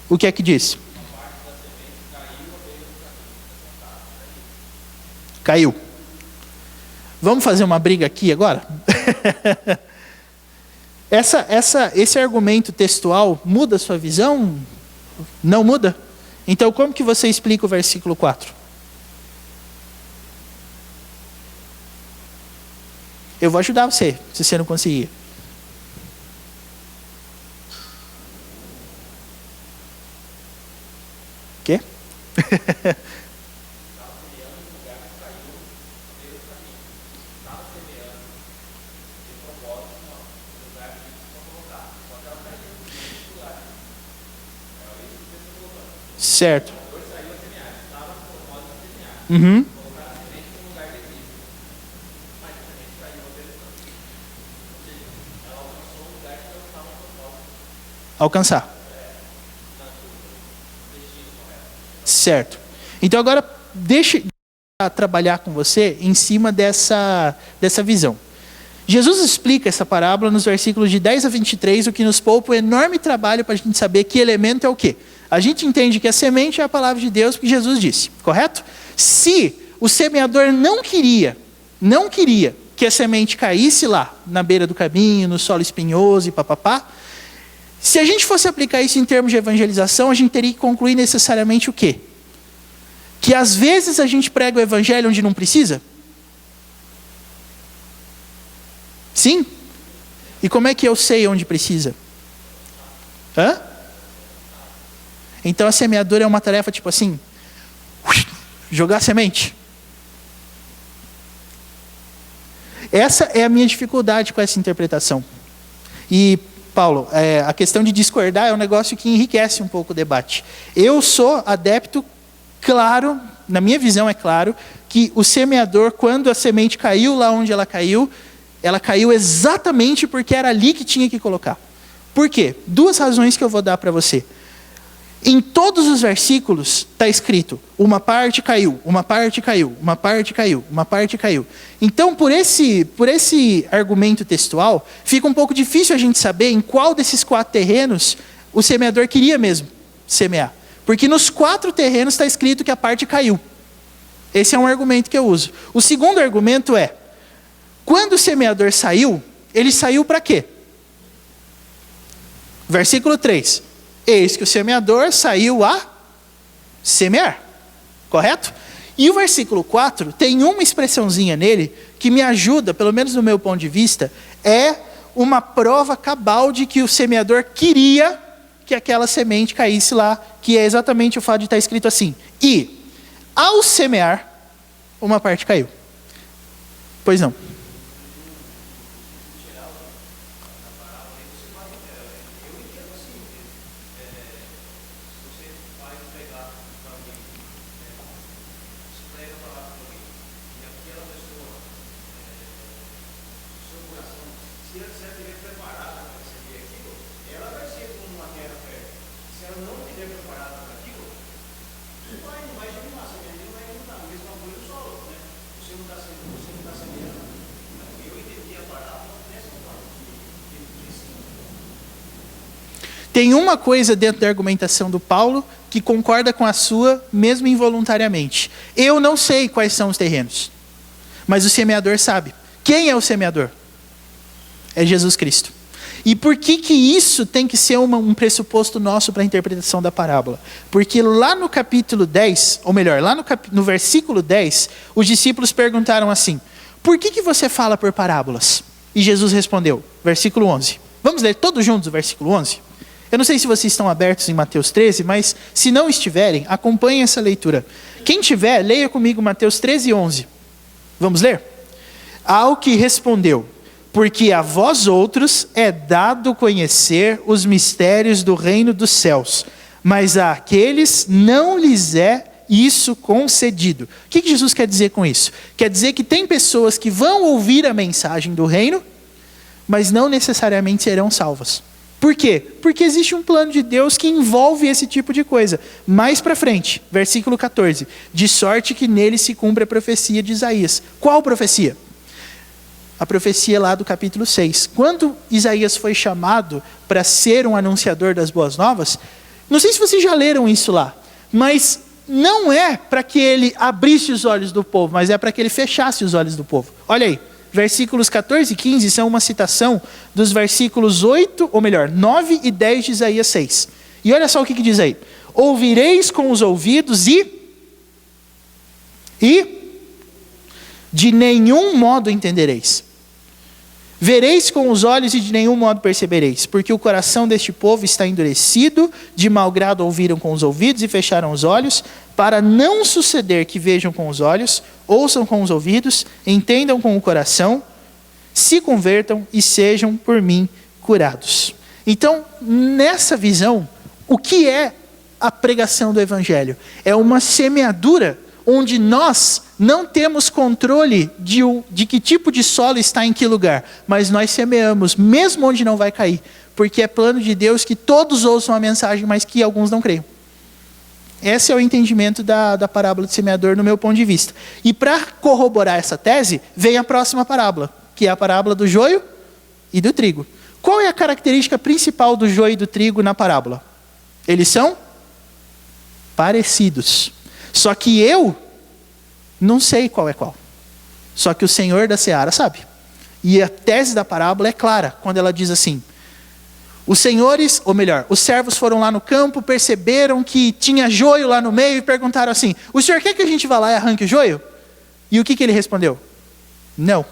O que é que diz? Caiu. Vamos fazer uma briga aqui agora? Esse argumento textual muda a sua visão? Não muda? Então, como que você explica o versículo 4? Eu vou ajudar você, se você não conseguir. Quê? Certo. Uhum. Alcançar. Certo. Então agora deixa eu trabalhar com você em cima dessa visão. Jesus explica essa parábola nos versículos de 10 a 23, o que nos poupa um enorme trabalho para a gente saber que elemento é o quê. A gente entende que a semente é a palavra de Deus, porque Jesus disse, correto? Se o semeador não queria que a semente caísse lá, na beira do caminho, no solo espinhoso e papapá, se a gente fosse aplicar isso em termos de evangelização, a gente teria que concluir necessariamente o quê? Que às vezes a gente prega o evangelho onde não precisa? Sim? E como é que eu sei onde precisa? Então a semeadura é uma tarefa tipo assim, jogar semente. Essa é a minha dificuldade com essa interpretação. E, Paulo, a questão de discordar é um negócio que enriquece um pouco o debate. Eu sou adepto, claro, na minha visão é claro, que o semeador, quando a semente caiu lá onde ela caiu exatamente porque era ali que tinha que colocar. Por quê? 2 razões que eu vou dar para você. Em todos os versículos está escrito, uma parte caiu, uma parte caiu, uma parte caiu, uma parte caiu. Então, por esse argumento textual, fica um pouco difícil a gente saber em qual desses 4 terrenos o semeador queria mesmo semear. Porque nos 4 terrenos está escrito que a parte caiu. Esse é um argumento que eu uso. O segundo argumento é, quando o semeador saiu, ele saiu para quê? Versículo 3. Eis que o semeador saiu a semear. Correto? E o versículo 4 tem uma expressãozinha nele que me ajuda, pelo menos no meu ponto de vista, é uma prova cabal de que o semeador queria que aquela semente caísse lá, que é exatamente o fato de estar escrito assim. E, ao semear, uma parte caiu. Pois não. Tem uma coisa dentro da argumentação do Paulo que concorda com a sua, mesmo involuntariamente. Eu não sei quais são os terrenos, mas o semeador sabe. Quem é o semeador? É Jesus Cristo. E por que isso tem que ser um pressuposto nosso para a interpretação da parábola? Porque lá no capítulo 10, ou melhor, lá no versículo 10, os discípulos perguntaram assim: por que você fala por parábolas? E Jesus respondeu, versículo 11. Vamos ler todos juntos o versículo 11? Eu não sei se vocês estão abertos em Mateus 13, mas se não estiverem, acompanhem essa leitura. Quem tiver, leia comigo Mateus 13, 11. Vamos ler? Ao que respondeu: porque a vós outros é dado conhecer os mistérios do reino dos céus, mas àqueles não lhes é isso concedido. O que Jesus quer dizer com isso? Quer dizer que tem pessoas que vão ouvir a mensagem do reino, mas não necessariamente serão salvas. Por quê? Porque existe um plano de Deus que envolve esse tipo de coisa. Mais para frente, versículo 14. De sorte que nele se cumpre a profecia de Isaías. Qual profecia? A profecia lá do capítulo 6. Quando Isaías foi chamado para ser um anunciador das boas novas, não sei se vocês já leram isso lá, mas não é para que ele abrisse os olhos do povo, mas é para que ele fechasse os olhos do povo. Olha aí, versículos 14 e 15 são uma citação dos versículos 9 e 10 de Isaías 6. E olha só o que diz aí: ouvireis com os ouvidos e de nenhum modo entendereis. Vereis com os olhos e de nenhum modo percebereis, porque o coração deste povo está endurecido, de mau grado ouviram com os ouvidos e fecharam os olhos, para não suceder que vejam com os olhos, ouçam com os ouvidos, entendam com o coração, se convertam e sejam por mim curados. Então, nessa visão, o que é a pregação do evangelho? É uma semeadura onde nós não temos controle de que tipo de solo está em que lugar, mas nós semeamos, mesmo onde não vai cair, porque é plano de Deus que todos ouçam a mensagem, mas que alguns não creiam. Esse é o entendimento da parábola do semeador, no meu ponto de vista. E para corroborar essa tese, vem a próxima parábola, que é a parábola do joio e do trigo. Qual é a característica principal do joio e do trigo na parábola? Eles são parecidos. Só que eu não sei qual é qual. Só que o Senhor da Seara sabe. E a tese da parábola é clara, quando ela diz assim: os senhores, ou melhor, os servos foram lá no campo, perceberam que tinha joio lá no meio e perguntaram assim: o senhor quer que a gente vá lá e arranque o joio? E o que ele respondeu? Não,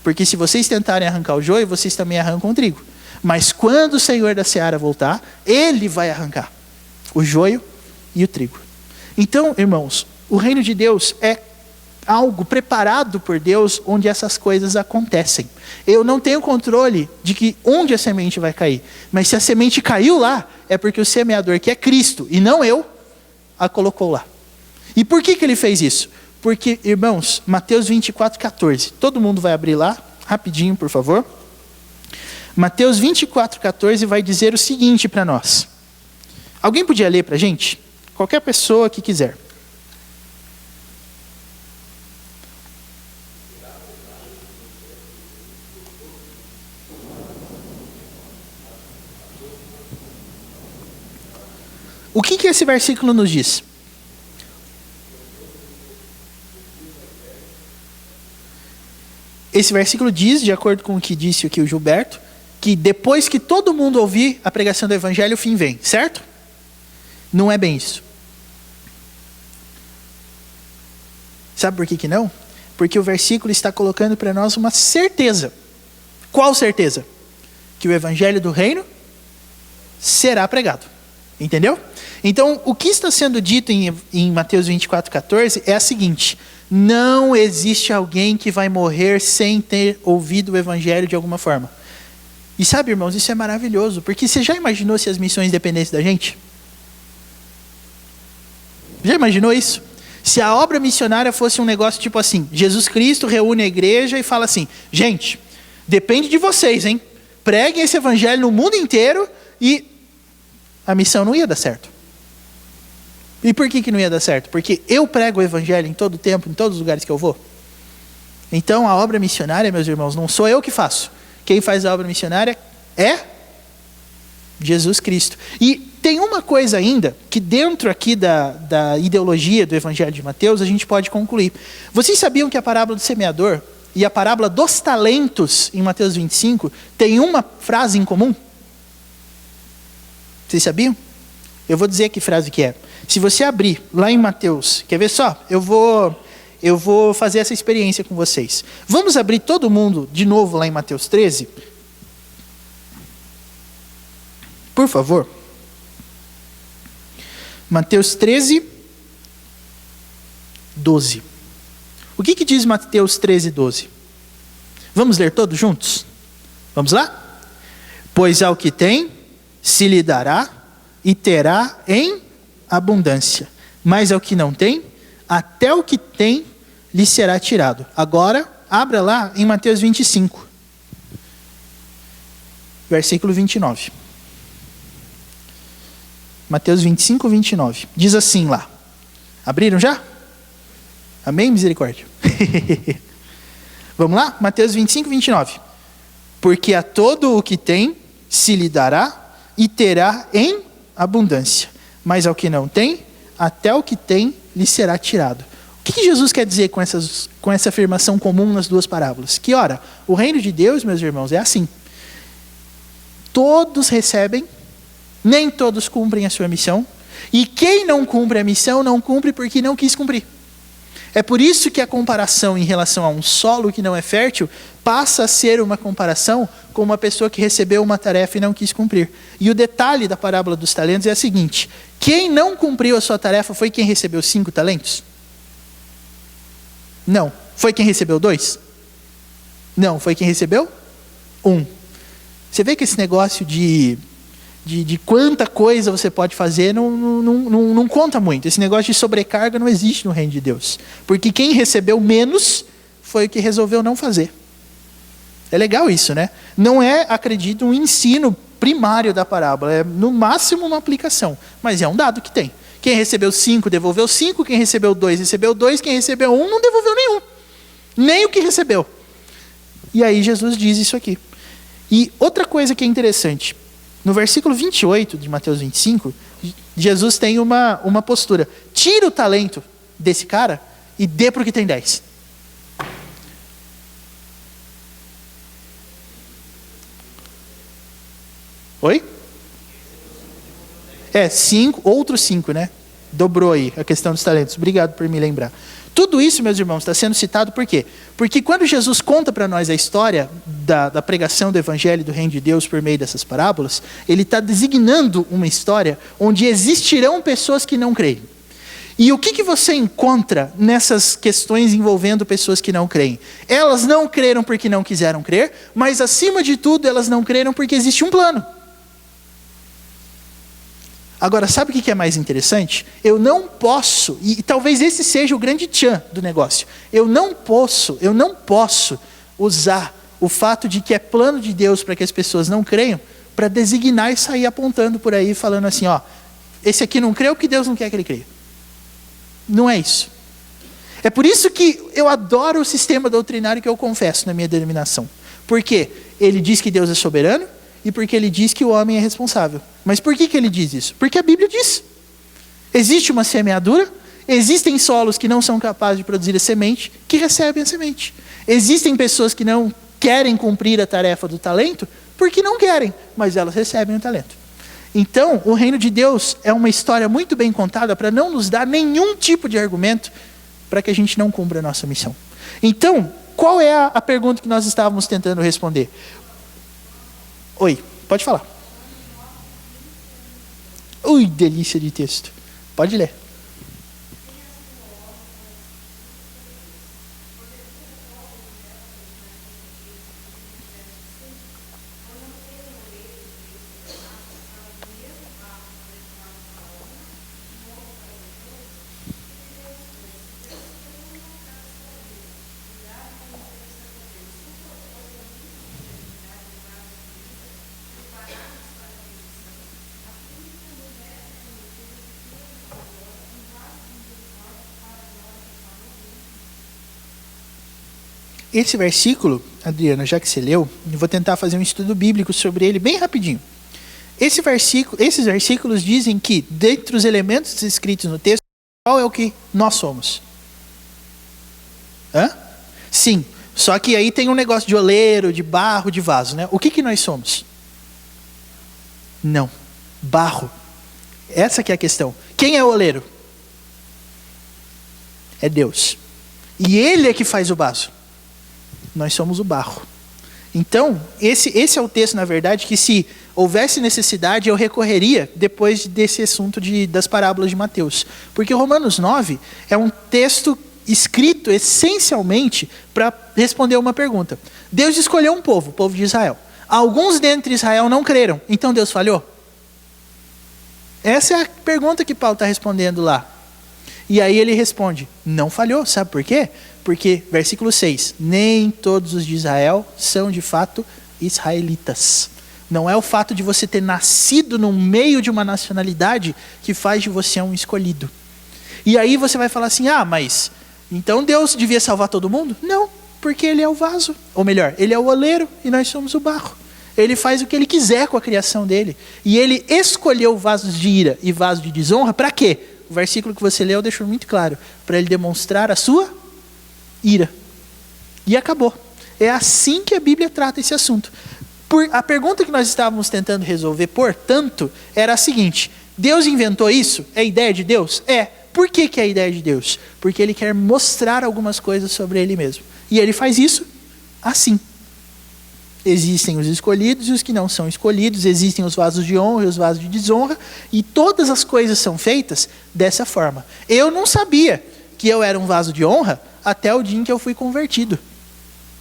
porque se vocês tentarem arrancar o joio, vocês também arrancam o trigo. Mas quando o Senhor da Seara voltar, Ele vai arrancar o joio e o trigo. Então, irmãos, o reino de Deus é algo preparado por Deus, onde essas coisas acontecem. Eu não tenho controle de que onde a semente vai cair, mas se a semente caiu lá, é porque o semeador, que é Cristo e não eu, a colocou lá. E por que ele fez isso? Porque, irmãos, Mateus 24, 14, todo mundo vai abrir lá, rapidinho, por favor. Mateus 24, 14 vai dizer o seguinte para nós. Alguém podia ler para a gente? Qualquer pessoa que quiser. O que esse versículo nos diz? Esse versículo diz, de acordo com o que disse aqui o Gilberto, que depois que todo mundo ouvir a pregação do evangelho, o fim vem, certo? Não é bem isso. Sabe por que não? Porque o versículo está colocando para nós uma certeza. Qual certeza? Que o evangelho do reino será pregado. Entendeu? Então, o que está sendo dito em Mateus 24, 14 é a seguinte: não existe alguém que vai morrer sem ter ouvido o evangelho de alguma forma. E sabe, irmãos, isso é maravilhoso, porque você já imaginou se as missões dependessem da gente? Já imaginou isso? Se a obra missionária fosse um negócio tipo assim, Jesus Cristo reúne a igreja e fala assim: gente, depende de vocês, hein? Preguem esse evangelho no mundo inteiro e a missão não ia dar certo. E por que não ia dar certo? Porque eu prego o evangelho em todo tempo, em todos os lugares que eu vou. Então a obra missionária, meus irmãos, não sou eu que faço. Quem faz a obra missionária é Jesus Cristo. E tem uma coisa ainda que dentro aqui da ideologia do Evangelho de Mateus a gente pode concluir. Vocês sabiam que a parábola do semeador e a parábola dos talentos em Mateus 25 tem uma frase em comum? Vocês sabiam? Eu vou dizer que frase que é. Se você abrir lá em Mateus, quer ver só? Eu vou fazer essa experiência com vocês. Vamos abrir todo mundo de novo lá em Mateus 13? Por favor. Mateus 13, 12. O que diz Mateus 13, 12? Vamos ler todos juntos? Vamos lá? Pois ao que tem, se lhe dará e terá em abundância. Mas ao que não tem, até o que tem lhe será tirado. Agora, abra lá em Mateus 25. Versículo 29. Mateus 25, 29. Diz assim lá. Abriram já? Amém? Misericórdia. Vamos lá? Mateus 25, 29. Porque a todo o que tem se lhe dará e terá em abundância. Mas ao que não tem, até o que tem lhe será tirado. O que Jesus quer dizer com essa afirmação comum nas duas parábolas? Que, ora, o reino de Deus, meus irmãos, é assim. Todos recebem, nem todos cumprem a sua missão. E quem não cumpre a missão, não cumpre porque não quis cumprir. É por isso que a comparação em relação a um solo que não é fértil passa a ser uma comparação com uma pessoa que recebeu uma tarefa e não quis cumprir. E o detalhe da parábola dos talentos é a seguinte: quem não cumpriu a sua tarefa foi quem recebeu 5 talentos? Não. Foi quem recebeu 2? Não. Foi quem recebeu 1. Você vê que esse negócio de quanta coisa você pode fazer não conta muito. Esse negócio de sobrecarga não existe no reino de Deus. Porque quem recebeu menos foi o que resolveu não fazer. É legal isso, né? Não é, acredito, um ensino primário da parábola. É no máximo uma aplicação. Mas é um dado que tem. Quem recebeu 5 devolveu 5. Quem recebeu 2 recebeu 2. Quem recebeu 1 não devolveu nenhum. Nem o que recebeu. E aí Jesus diz isso aqui. E outra coisa que é interessante. No versículo 28 de Mateus 25, Jesus tem uma postura. Tira o talento desse cara e dê para o que tem 10. Oi? 5, outros 5, né? Dobrou aí a questão dos talentos. Obrigado por me lembrar. Tudo isso, meus irmãos, está sendo citado por quê? Porque quando Jesus conta para nós a história da pregação do Evangelho do Reino de Deus por meio dessas parábolas, ele está designando uma história onde existirão pessoas que não creem. E o que você encontra nessas questões envolvendo pessoas que não creem? Elas não creram porque não quiseram crer, mas acima de tudo elas não creram porque existe um plano. Agora, sabe o que é mais interessante? Eu não posso, e talvez esse seja o grande tchan do negócio, eu não posso usar o fato de que é plano de Deus para que as pessoas não creiam, para designar e sair apontando por aí, falando assim, ó, esse aqui não creu porque Deus não quer que ele creia. Não é isso. É por isso que eu adoro o sistema doutrinário que eu confesso na minha denominação. Porque ele diz que Deus é soberano, e porque ele diz que o homem é responsável. Mas por que ele diz isso? Porque a Bíblia diz. Existe uma semeadura, existem solos que não são capazes de produzir a semente, que recebem a semente. Existem pessoas que não querem cumprir a tarefa do talento, porque não querem, mas elas recebem o talento. Então, o reino de Deus é uma história muito bem contada para não nos dar nenhum tipo de argumento para que a gente não cumpra a nossa missão. Então, qual é a pergunta que nós estávamos tentando responder? Oi, pode falar. Ui, delícia de texto. Pode ler. Esse versículo, Adriana, já que você leu, eu vou tentar fazer um estudo bíblico sobre ele bem rapidinho. Esses versículos dizem que, dentre os elementos escritos no texto, qual é o que nós somos? Hã? Sim, só que aí tem um negócio de oleiro, de barro, de vaso, né? O que nós somos? Não, barro. Essa que é a questão. Quem é o oleiro? É Deus. E Ele é que faz o vaso. Nós somos o barro. Então, esse é o texto, na verdade, que se houvesse necessidade, eu recorreria depois desse assunto das parábolas de Mateus. Porque Romanos 9 é um texto escrito essencialmente para responder uma pergunta. Deus escolheu um povo, o povo de Israel. Alguns dentre Israel não creram, então Deus falhou? Essa é a pergunta que Paulo está respondendo lá. E aí ele responde, não falhou, sabe por quê? Porque, versículo 6, nem todos os de Israel são de fato israelitas. Não é o fato de você ter nascido no meio de uma nacionalidade que faz de você um escolhido. E aí você vai falar assim, mas então Deus devia salvar todo mundo? Não, porque Ele é o vaso. Ou melhor, Ele é o oleiro e nós somos o barro. Ele faz o que Ele quiser com a criação dele. E Ele escolheu vasos de ira e vasos de desonra para quê? O versículo que você leu deixou muito claro. Para Ele demonstrar a sua ira. E acabou. É assim que a Bíblia trata esse assunto. A pergunta que nós estávamos tentando resolver, portanto, era a seguinte: Deus inventou isso? É ideia de Deus? É. Por que é a ideia de Deus? Porque Ele quer mostrar algumas coisas sobre Ele mesmo. E Ele faz isso assim. Existem os escolhidos e os que não são escolhidos, existem os vasos de honra e os vasos de desonra, e todas as coisas são feitas dessa forma. Eu não sabia que eu era um vaso de honra até o dia em que eu fui convertido.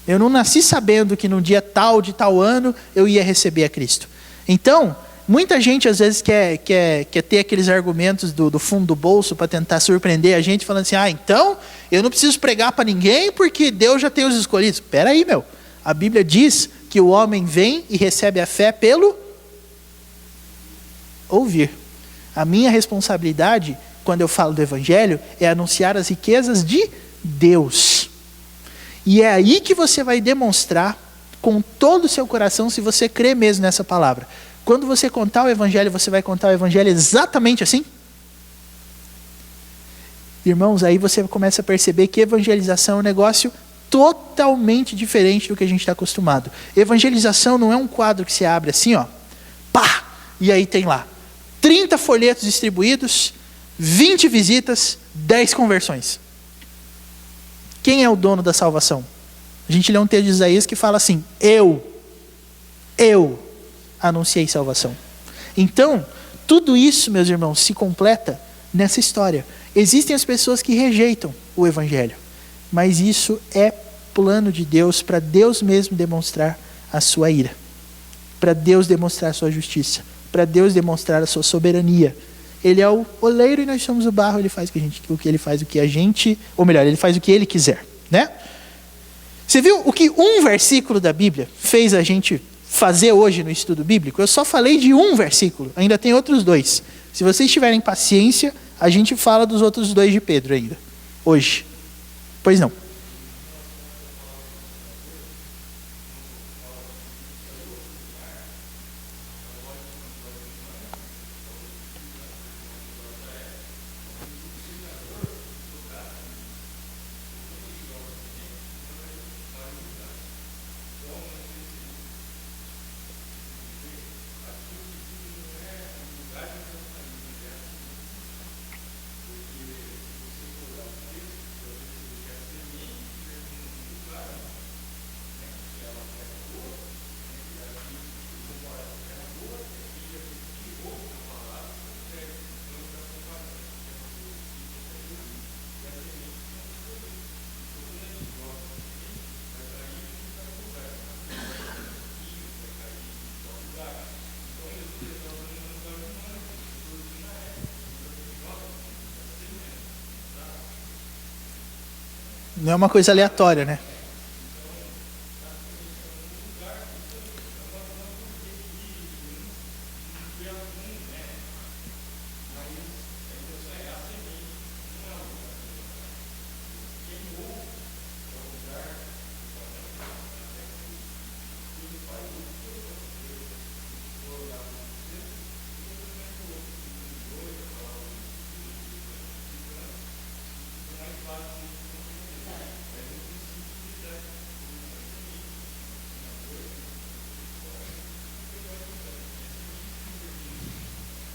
Eu não nasci sabendo que no dia tal de tal ano eu ia receber a Cristo. Então, muita gente às vezes quer ter aqueles argumentos do fundo do bolso para tentar surpreender a gente, falando assim, então eu não preciso pregar para ninguém porque Deus já tem os escolhidos. Espera aí, meu. A Bíblia diz que o homem vem e recebe a fé pelo ouvir. A minha responsabilidade, quando eu falo do Evangelho, é anunciar as riquezas de Deus. E é aí que você vai demonstrar com todo o seu coração se você crê mesmo nessa palavra. Quando você contar o Evangelho, você vai contar o Evangelho exatamente assim? Irmãos, aí você começa a perceber que evangelização é um negócio totalmente diferente do que a gente está acostumado. Evangelização não é um quadro que se abre assim, pá, e aí tem lá 30 folhetos distribuídos, 20 visitas, 10 conversões. Quem é o dono da salvação? A gente lê um texto de Isaías que fala assim, eu anunciei salvação. Então, tudo isso, meus irmãos, se completa nessa história. Existem as pessoas que rejeitam o Evangelho, mas isso é plano de Deus para Deus mesmo demonstrar a sua ira, para Deus demonstrar a sua justiça, para Deus demonstrar a sua soberania. Ele é o oleiro e nós somos o barro, Ele faz Ele faz o que Ele quiser, né? Você viu o que um versículo da Bíblia fez a gente fazer hoje no estudo bíblico? Eu só falei de um versículo, ainda tem outros 2. Se vocês tiverem paciência, a gente fala dos outros 2 de Pedro ainda, hoje. Pois não. Não é uma coisa aleatória, né?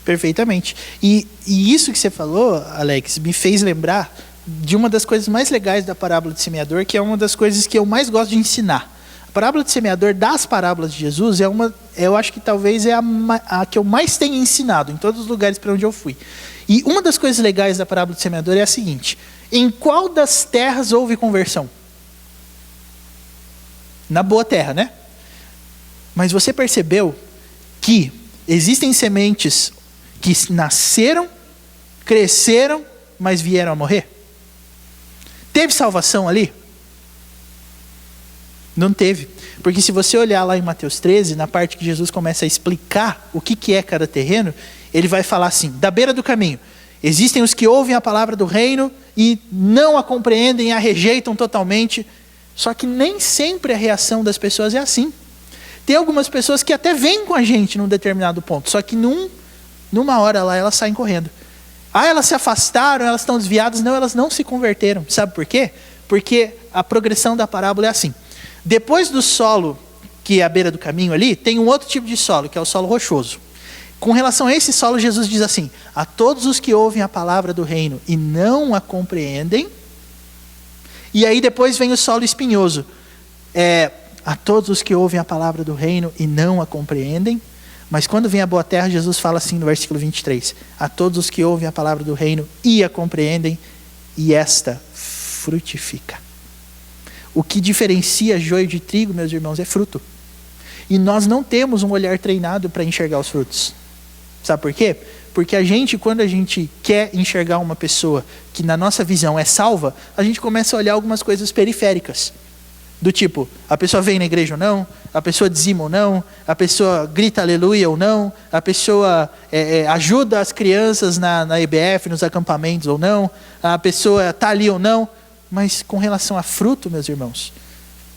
Perfeitamente. E isso que você falou, Alex, me fez lembrar de uma das coisas mais legais da parábola do semeador, que é uma das coisas que eu mais gosto de ensinar. A parábola do semeador, das parábolas de Jesus, eu acho que talvez é a que eu mais tenho ensinado em todos os lugares para onde eu fui. E uma das coisas legais da parábola do semeador é a seguinte: em qual das terras houve conversão? Na boa terra, né? Mas você percebeu que existem sementes que nasceram, cresceram, mas vieram a morrer? Teve salvação ali? Não teve. Porque se você olhar lá em Mateus 13, na parte que Jesus começa a explicar o que é cada terreno, ele vai falar assim: da beira do caminho, existem os que ouvem a palavra do reino e não a compreendem, a rejeitam totalmente. Só que nem sempre a reação das pessoas é assim. Tem algumas pessoas que até vêm com a gente num determinado ponto, só que numa hora lá elas saem correndo. Elas se afastaram, elas estão desviadas. Não, elas não se converteram. Sabe por quê? Porque a progressão da parábola é assim: depois do solo, que é a beira do caminho ali, tem um outro tipo de solo, que é o solo rochoso. Com relação a esse solo, Jesus diz assim: a todos os que ouvem a palavra do reino e não a compreendem. E aí depois vem o solo espinhoso. A todos os que ouvem a palavra do reino e não a compreendem. Mas quando vem a boa terra, Jesus fala assim no versículo 23: a todos os que ouvem a palavra do reino e a compreendem, e esta frutifica. O que diferencia joio de trigo, meus irmãos, é fruto. E nós não temos um olhar treinado para enxergar os frutos. Sabe por quê? Porque quando a gente quer enxergar uma pessoa que na nossa visão é salva, a gente começa a olhar algumas coisas periféricas. Do tipo, a pessoa vem na igreja ou não, a pessoa dizima ou não, a pessoa grita aleluia ou não, a pessoa ajuda as crianças na EBF, nos acampamentos ou não, a pessoa está ali ou não. Mas com relação a fruto, meus irmãos,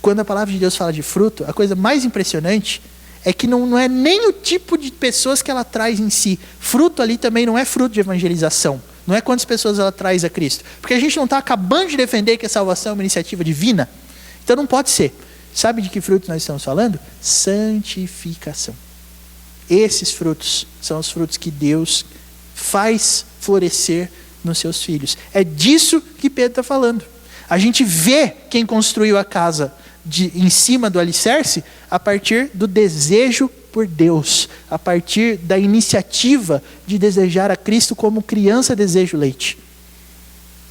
quando a palavra de Deus fala de fruto, a coisa mais impressionante é que não é nem o tipo de pessoas que ela traz em si. Fruto ali também não é fruto de evangelização. Não é quantas pessoas ela traz a Cristo. Porque a gente não está acabando de defender que a salvação é uma iniciativa divina. Então não pode ser. Sabe de que fruto nós estamos falando? Santificação. Esses frutos são os frutos que Deus faz florescer nos seus filhos. É disso que Pedro está falando. A gente vê quem construiu a casa em cima do alicerce a partir do desejo por Deus, a partir da iniciativa de desejar a Cristo como criança deseja o leite.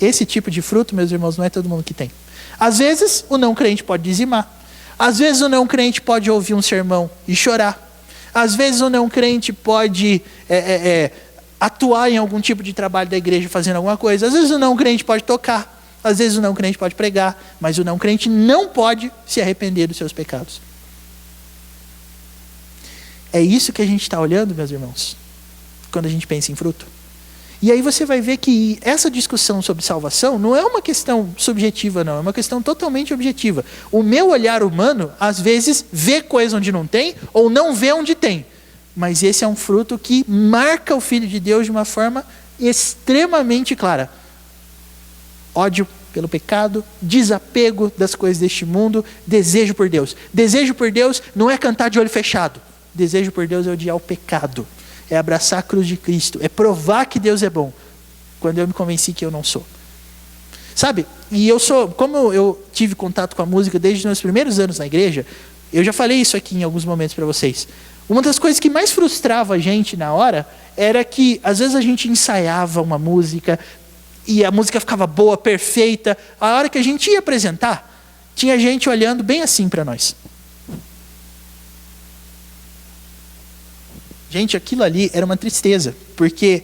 Esse tipo de fruto, meus irmãos, não é todo mundo que tem. Às vezes o não crente pode dizimar. Às vezes o não crente pode ouvir um sermão e chorar. Às vezes o não crente pode atuar em algum tipo de trabalho da igreja fazendo alguma coisa. Às vezes o não crente pode tocar. Às vezes o não crente pode pregar. Mas o não crente não pode se arrepender dos seus pecados. É isso que a gente está olhando, meus irmãos, quando a gente pensa em fruto. E aí você vai ver que essa discussão sobre salvação não é uma questão subjetiva, não. É uma questão totalmente objetiva. O meu olhar humano, às vezes, vê coisa onde não tem ou não vê onde tem. Mas esse é um fruto que marca o Filho de Deus de uma forma extremamente clara. Ódio pelo pecado, desapego das coisas deste mundo, desejo por Deus. Desejo por Deus não é cantar de olho fechado. Desejo por Deus é odiar o pecado. É abraçar a cruz de Cristo. É provar que Deus é bom. Quando eu me convenci que eu não sou. Sabe? E como eu tive contato com a música desde os meus primeiros anos na igreja, eu já falei isso aqui em alguns momentos para vocês. Uma das coisas que mais frustrava a gente na hora era que às vezes a gente ensaiava uma música e a música ficava boa, perfeita. A hora que a gente ia apresentar, tinha gente olhando bem assim para nós. Gente, aquilo ali era uma tristeza, porque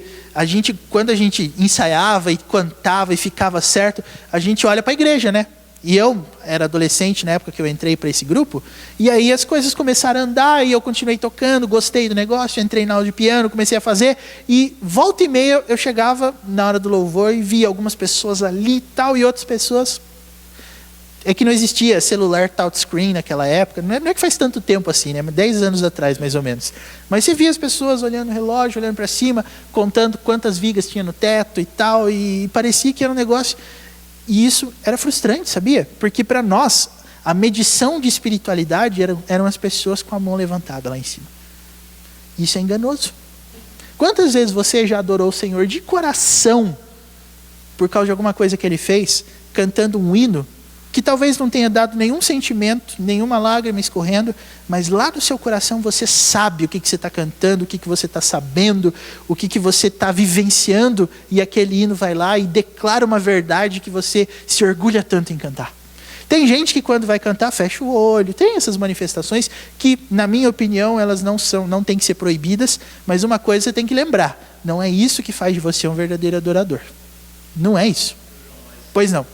quando a gente ensaiava e cantava e ficava certo, a gente olha para a igreja, né? E eu era adolescente na época que eu entrei para esse grupo, e aí as coisas começaram a andar, e eu continuei tocando, gostei do negócio, entrei na aula de piano, comecei a fazer, e volta e meia eu chegava na hora do louvor e via algumas pessoas ali e tal, e outras pessoas... É que não existia celular touchscreen naquela época. Não é que faz tanto tempo assim, né? 10 anos atrás, mais ou menos. Mas você via as pessoas olhando o relógio, olhando para cima, contando quantas vigas tinha no teto e tal. E parecia que era um negócio... E isso era frustrante, sabia? Porque para nós, a medição de espiritualidade eram as pessoas com a mão levantada lá em cima. Isso é enganoso. Quantas vezes você já adorou o Senhor de coração, por causa de alguma coisa que Ele fez, cantando um hino, que talvez não tenha dado nenhum sentimento, nenhuma lágrima escorrendo, mas lá no seu coração você sabe o que você está cantando, o que você está sabendo, o que você está vivenciando, e aquele hino vai lá e declara uma verdade que você se orgulha tanto em cantar. Tem gente que quando vai cantar fecha o olho, tem essas manifestações que, na minha opinião, elas não têm que ser proibidas, mas uma coisa você tem que lembrar, não é isso que faz de você um verdadeiro adorador. Não é isso. Pois não.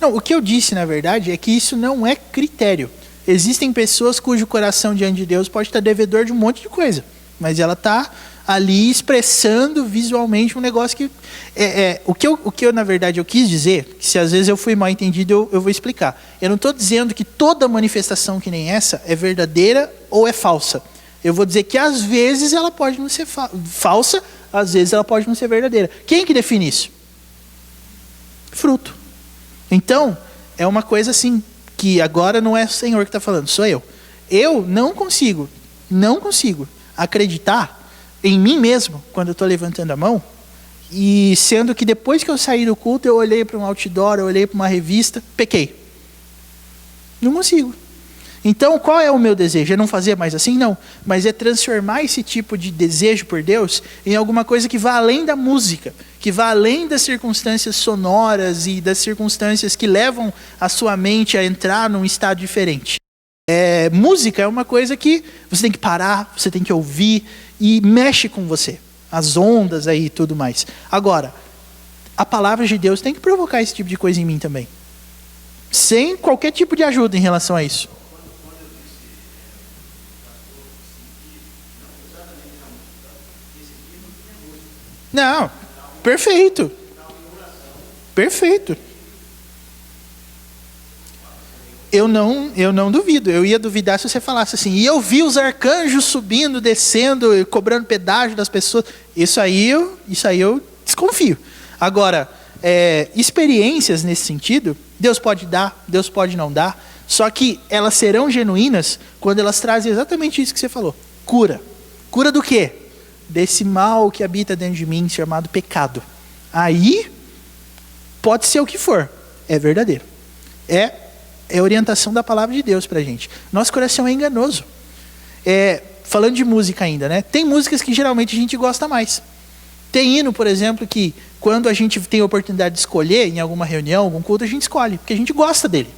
Não, o que eu disse, na verdade, é que isso não é critério. Existem pessoas cujo coração diante de Deus pode estar devedor de um monte de coisa, mas ela está ali expressando visualmente um negócio que... O que eu, na verdade, eu quis dizer, que se às vezes eu fui mal entendido, eu vou explicar. Eu não estou dizendo que toda manifestação que nem essa é verdadeira ou é falsa. Eu vou dizer que às vezes ela pode não ser falsa, às vezes ela pode não ser verdadeira. Quem que define isso? Fruto. Então, é uma coisa assim, que agora não é o Senhor que está falando, sou eu. Eu não consigo acreditar em mim mesmo, quando eu estou levantando a mão, e sendo que depois que eu saí do culto, eu olhei para um outdoor, eu olhei para uma revista, pequei. Não consigo. Então, qual é o meu desejo? É não fazer mais assim? Não. Mas é transformar esse tipo de desejo por Deus em alguma coisa que vá além da música, que vá além das circunstâncias sonoras e das circunstâncias que levam a sua mente a entrar num estado diferente. Música é uma coisa que você tem que parar, você tem que ouvir e mexe com você. As ondas aí e tudo mais. Agora, a palavra de Deus tem que provocar esse tipo de coisa em mim também. Sem qualquer tipo de ajuda em relação a isso. Não, perfeito. Perfeito. Eu não duvido. Eu ia duvidar se você falasse assim, e eu vi os arcanjos subindo, descendo, cobrando pedágio das pessoas. Isso aí eu desconfio. Agora, experiências nesse sentido, Deus pode dar, Deus pode não dar, só que elas serão genuínas quando elas trazem exatamente isso que você falou. Cura. Cura do quê? Desse mal que habita dentro de mim, chamado pecado. Aí, pode ser o que for, é verdadeiro. É orientação da palavra de Deus pra gente. Nosso coração é enganoso. Falando de música ainda, né? Tem músicas que geralmente a gente gosta mais. Tem hino, por exemplo, que quando a gente tem a oportunidade de escolher, em alguma reunião, algum culto, a gente escolhe, porque a gente gosta dele.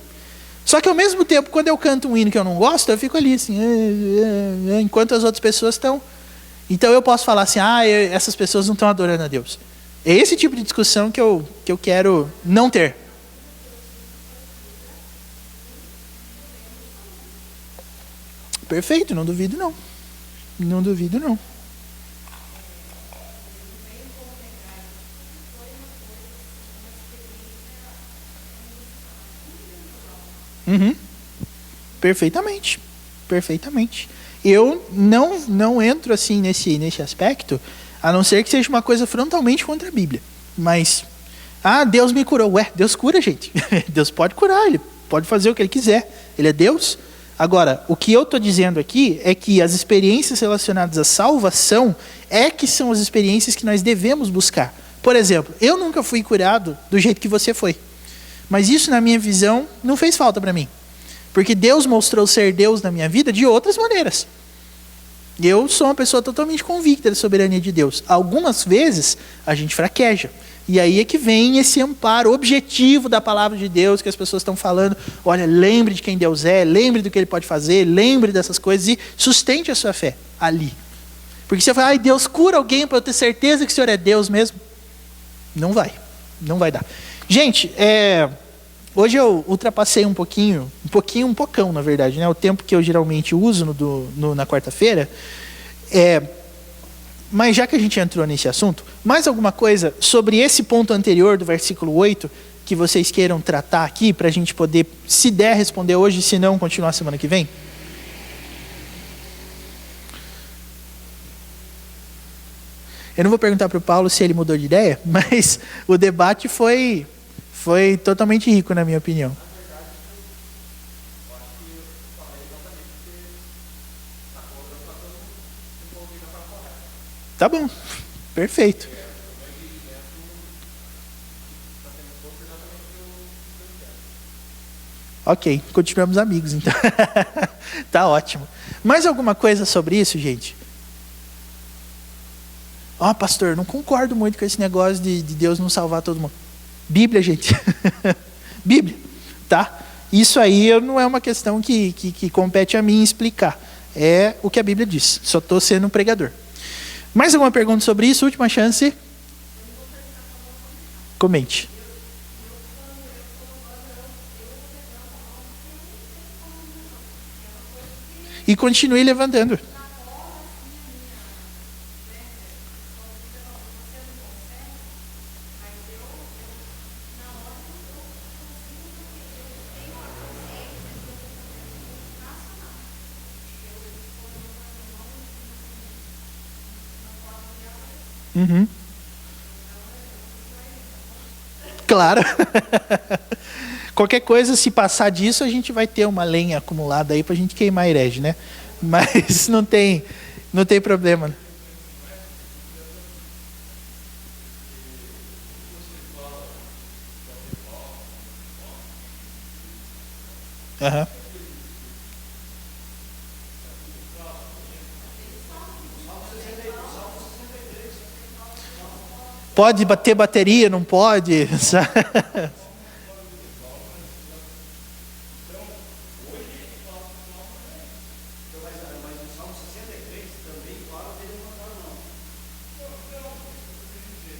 Só que ao mesmo tempo, quando eu canto um hino que eu não gosto, eu fico ali assim, enquanto as outras pessoas estão... Então eu posso falar assim, essas pessoas não estão adorando a Deus. É esse tipo de discussão que eu quero não ter. Perfeito, não duvido não. Não duvido não. Uhum. Perfeitamente. Perfeitamente. Eu não entro assim nesse aspecto, a não ser que seja uma coisa frontalmente contra a Bíblia. Mas, Deus me curou. Deus cura, gente. Deus pode curar, Ele pode fazer o que Ele quiser. Ele é Deus. Agora, o que eu estou dizendo aqui é que as experiências relacionadas à salvação que são as experiências que nós devemos buscar. Por exemplo, eu nunca fui curado do jeito que você foi. Mas isso, na minha visão, não fez falta para mim. Porque Deus mostrou ser Deus na minha vida de outras maneiras. Eu sou uma pessoa totalmente convicta da soberania de Deus. Algumas vezes a gente fraqueja. E aí é que vem esse amparo objetivo da palavra de Deus, que as pessoas estão falando, olha, lembre de quem Deus é, lembre do que Ele pode fazer, lembre dessas coisas e sustente a sua fé ali. Porque você fala, ai, Deus cura alguém para eu ter certeza que o Senhor é Deus mesmo. Não vai dar. Gente, hoje eu ultrapassei um pocão, na verdade, né? O tempo que eu geralmente uso na quarta-feira. Mas já que a gente entrou nesse assunto, mais alguma coisa sobre esse ponto anterior do versículo 8 que vocês queiram tratar aqui, para a gente poder, se der, responder hoje, se não, continuar semana que vem? Eu não vou perguntar para o Paulo se ele mudou de ideia, mas o debate foi totalmente rico, na minha opinião. Tá bom, perfeito. Ok, continuamos amigos, então. Tá ótimo. Mais alguma coisa sobre isso, gente? Pastor, não concordo muito com esse negócio de Deus não salvar todo mundo. Bíblia, gente. Bíblia, tá? Isso aí não é uma questão que compete a mim explicar. É o que a Bíblia diz. Só estou sendo um pregador. Mais alguma pergunta sobre isso? Última chance. Comente. E continue levantando. Uhum. Claro. Qualquer coisa, se passar disso, a gente vai ter uma lenha acumulada aí pra gente queimar herege, né? Mas não tem problema. Uhum. Pode bater bateria, não pode?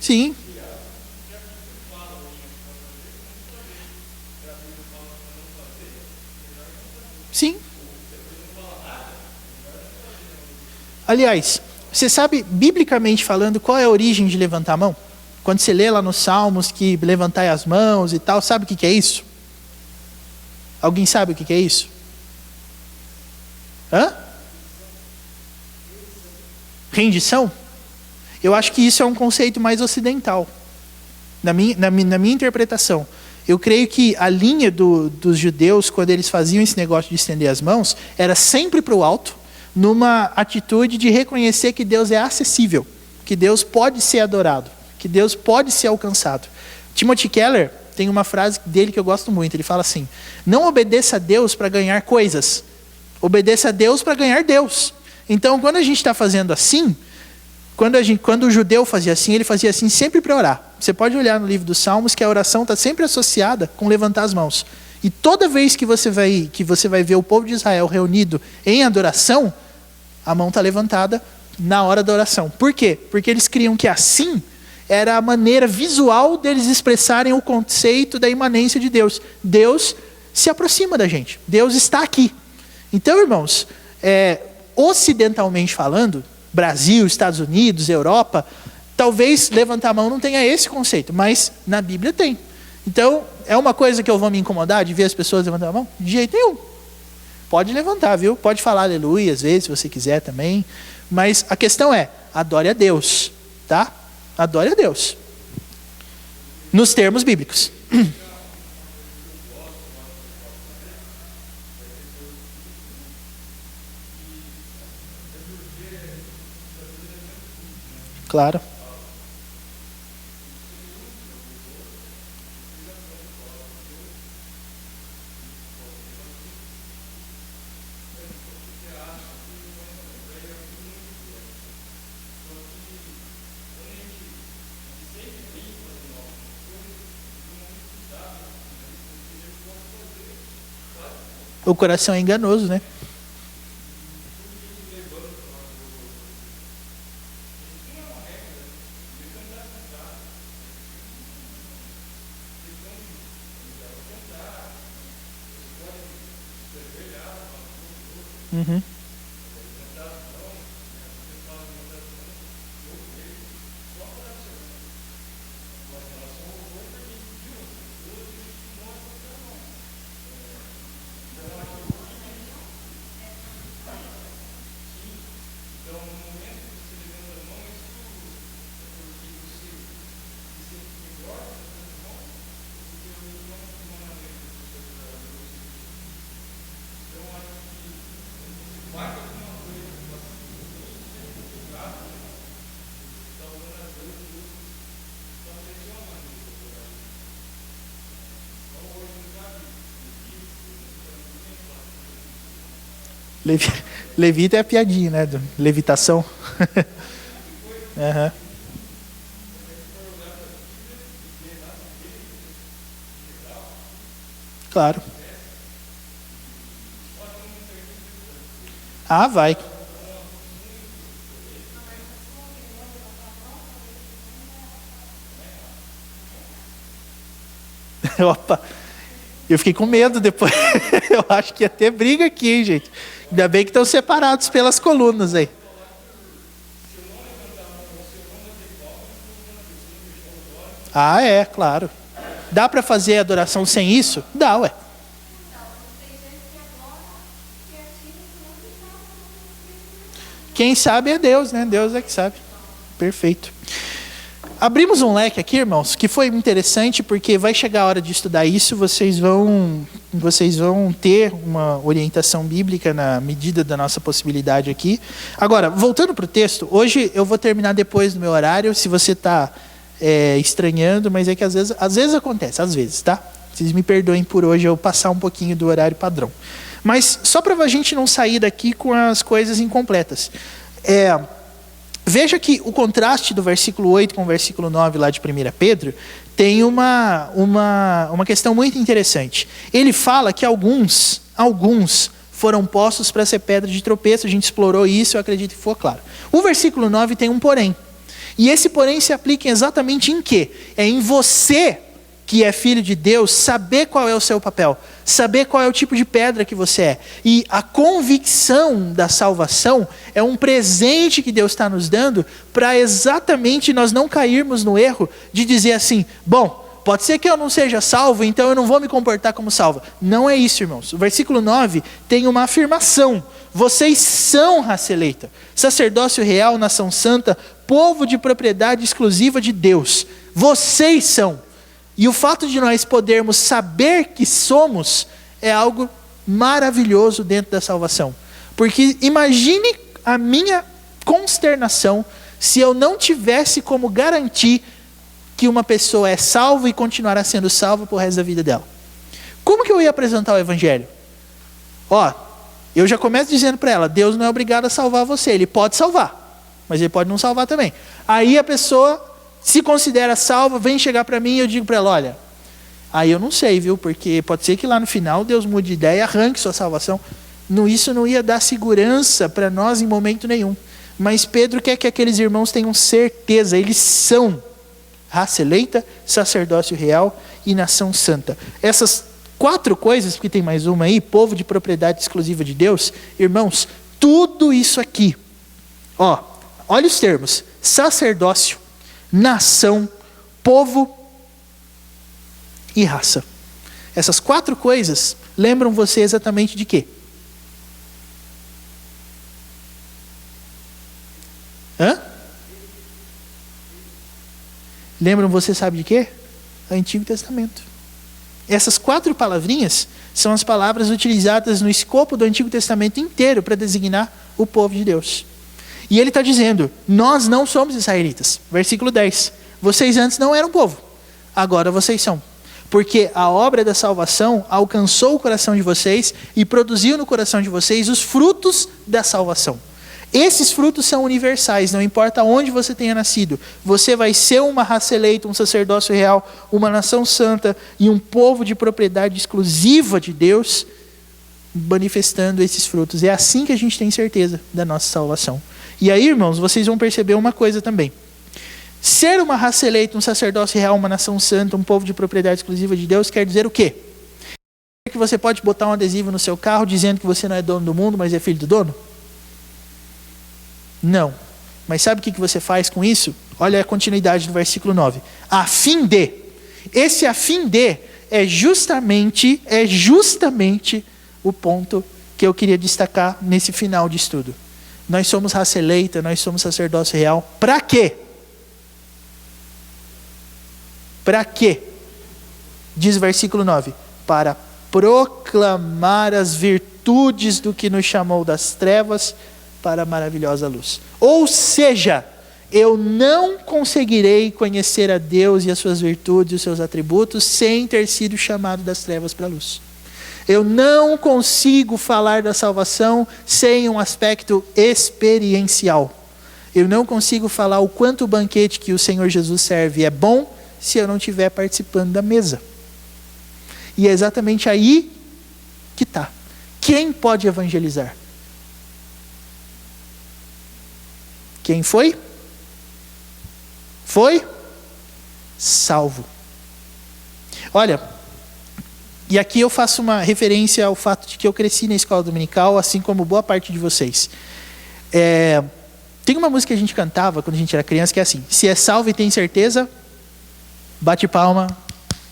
Sim. Sim. Aliás, você sabe, biblicamente falando, qual é a origem de levantar a mão? Quando você lê lá nos Salmos que levantai as mãos e tal, sabe o que é isso? Alguém sabe o que é isso? Rendição? Eu acho que isso é um conceito mais ocidental, na minha interpretação. Eu creio que a linha dos judeus, quando eles faziam esse negócio de estender as mãos, era sempre para o alto, numa atitude de reconhecer que Deus é acessível, que Deus pode ser adorado, que Deus pode ser alcançado. Timothy Keller tem uma frase dele que eu gosto muito, ele fala assim, não obedeça a Deus para ganhar coisas, obedeça a Deus para ganhar Deus. Então, quando a gente está fazendo assim, quando o judeu fazia assim, ele fazia assim sempre para orar. Você pode olhar no livro dos Salmos que a oração está sempre associada com levantar as mãos. E toda vez que você vai ver o povo de Israel reunido em adoração, a mão está levantada na hora da oração. Por quê? Porque eles criam que assim era a maneira visual deles expressarem o conceito da imanência de Deus. Deus se aproxima da gente. Deus está aqui. Então, irmãos, ocidentalmente falando, Brasil, Estados Unidos, Europa, talvez levantar a mão não tenha esse conceito, mas na Bíblia tem. Então, é uma coisa que eu vou me incomodar de ver as pessoas levantando a mão? De jeito nenhum. Pode levantar, viu? Pode falar aleluia, às vezes, se você quiser também. Mas a questão é, adore a Deus, tá? Adore a Deus. Nos termos bíblicos. Claro. O coração é enganoso, né? Uhum. Levita é a piadinha, né? Levitação. Uhum. Claro. Ah, vai. Opa. Eu fiquei com medo depois. Eu acho que ia ter briga aqui, hein, gente. Ainda bem que estão separados pelas colunas aí. Ah, é, claro. Dá para fazer adoração sem isso? Dá, ué. Quem sabe é Deus, né? Deus é que sabe. Perfeito. Abrimos um leque aqui, irmãos, que foi interessante porque vai chegar a hora de estudar isso, vocês vão ter uma orientação bíblica na medida da nossa possibilidade aqui. Agora, voltando para o texto, hoje eu vou terminar depois do meu horário, se você está estranhando, mas é que às vezes acontece, às vezes, tá? Vocês me perdoem por hoje eu passar um pouquinho do horário padrão. Mas só para a gente não sair daqui com as coisas incompletas. Veja que o contraste do versículo 8 com o versículo 9 lá de 1 Pedro tem uma questão muito interessante. Ele fala que alguns foram postos para ser pedra de tropeço, a gente explorou isso, eu acredito que ficou claro. O versículo 9 tem um porém. E esse porém se aplica exatamente em quê? É em você, que é filho de Deus, saber qual é o seu papel, saber qual é o tipo de pedra que você é. E a convicção da salvação é um presente que Deus está nos dando para exatamente nós não cairmos no erro de dizer assim, bom, pode ser que eu não seja salvo, então eu não vou me comportar como salvo. Não é isso, irmãos. O versículo 9 tem uma afirmação. Vocês são raça eleita, sacerdócio real, nação santa, povo de propriedade exclusiva de Deus. Vocês são. E o fato de nós podermos saber que somos é algo maravilhoso dentro da salvação. Porque imagine a minha consternação se eu não tivesse como garantir que uma pessoa é salva e continuará sendo salva pro resto da vida dela. Como que eu ia apresentar o evangelho? Eu já começo dizendo para ela, Deus não é obrigado a salvar você, Ele pode salvar, mas Ele pode não salvar também. Aí a pessoa se considera salva, vem chegar para mim e eu digo para ela, olha, aí eu não sei, viu, porque pode ser que lá no final Deus mude de ideia e arranque sua salvação. Isso não ia dar segurança para nós em momento nenhum. Mas Pedro quer que aqueles irmãos tenham certeza, eles são raça eleita, sacerdócio real e nação santa. Essas 4 coisas, porque tem mais uma aí, povo de propriedade exclusiva de Deus, irmãos, tudo isso aqui, olha os termos, sacerdócio, nação, povo e raça. Essas 4 coisas lembram você exatamente de quê? Lembram você, sabe de quê? Antigo Testamento. Essas 4 palavrinhas são as palavras utilizadas no escopo do Antigo Testamento inteiro para designar o povo de Deus. E ele está dizendo, nós não somos israelitas. Versículo 10. Vocês antes não eram povo, agora vocês são. Porque a obra da salvação alcançou o coração de vocês e produziu no coração de vocês os frutos da salvação. Esses frutos são universais, não importa onde você tenha nascido. Você vai ser uma raça eleita, um sacerdócio real, uma nação santa e um povo de propriedade exclusiva de Deus manifestando esses frutos. É assim que a gente tem certeza da nossa salvação. E aí, irmãos, vocês vão perceber uma coisa também. Ser uma raça eleita, um sacerdócio real, uma nação santa, um povo de propriedade exclusiva de Deus, quer dizer o quê? Que você pode botar um adesivo no seu carro dizendo que você não é dono do mundo, mas é filho do dono? Não. Mas sabe o que você faz com isso? Olha a continuidade do versículo 9. A fim de. Esse a fim de é justamente o ponto que eu queria destacar nesse final de estudo. Nós somos raça eleita, nós somos sacerdócio real. Para quê? Para quê? Diz o versículo 9. Para proclamar as virtudes do que nos chamou das trevas para a maravilhosa luz. Ou seja, eu não conseguirei conhecer a Deus e as suas virtudes e os seus atributos sem ter sido chamado das trevas para a luz. Eu não consigo falar da salvação sem um aspecto experiencial. Eu não consigo falar o quanto o banquete que o Senhor Jesus serve é bom se eu não estiver participando da mesa. E é exatamente aí que está. Quem pode evangelizar? Quem foi? Foi salvo. Olha, e aqui eu faço uma referência ao fato de que eu cresci na escola dominical, assim como boa parte de vocês. Tem uma música que a gente cantava quando a gente era criança que é assim: se é salvo e tem certeza, bate palma,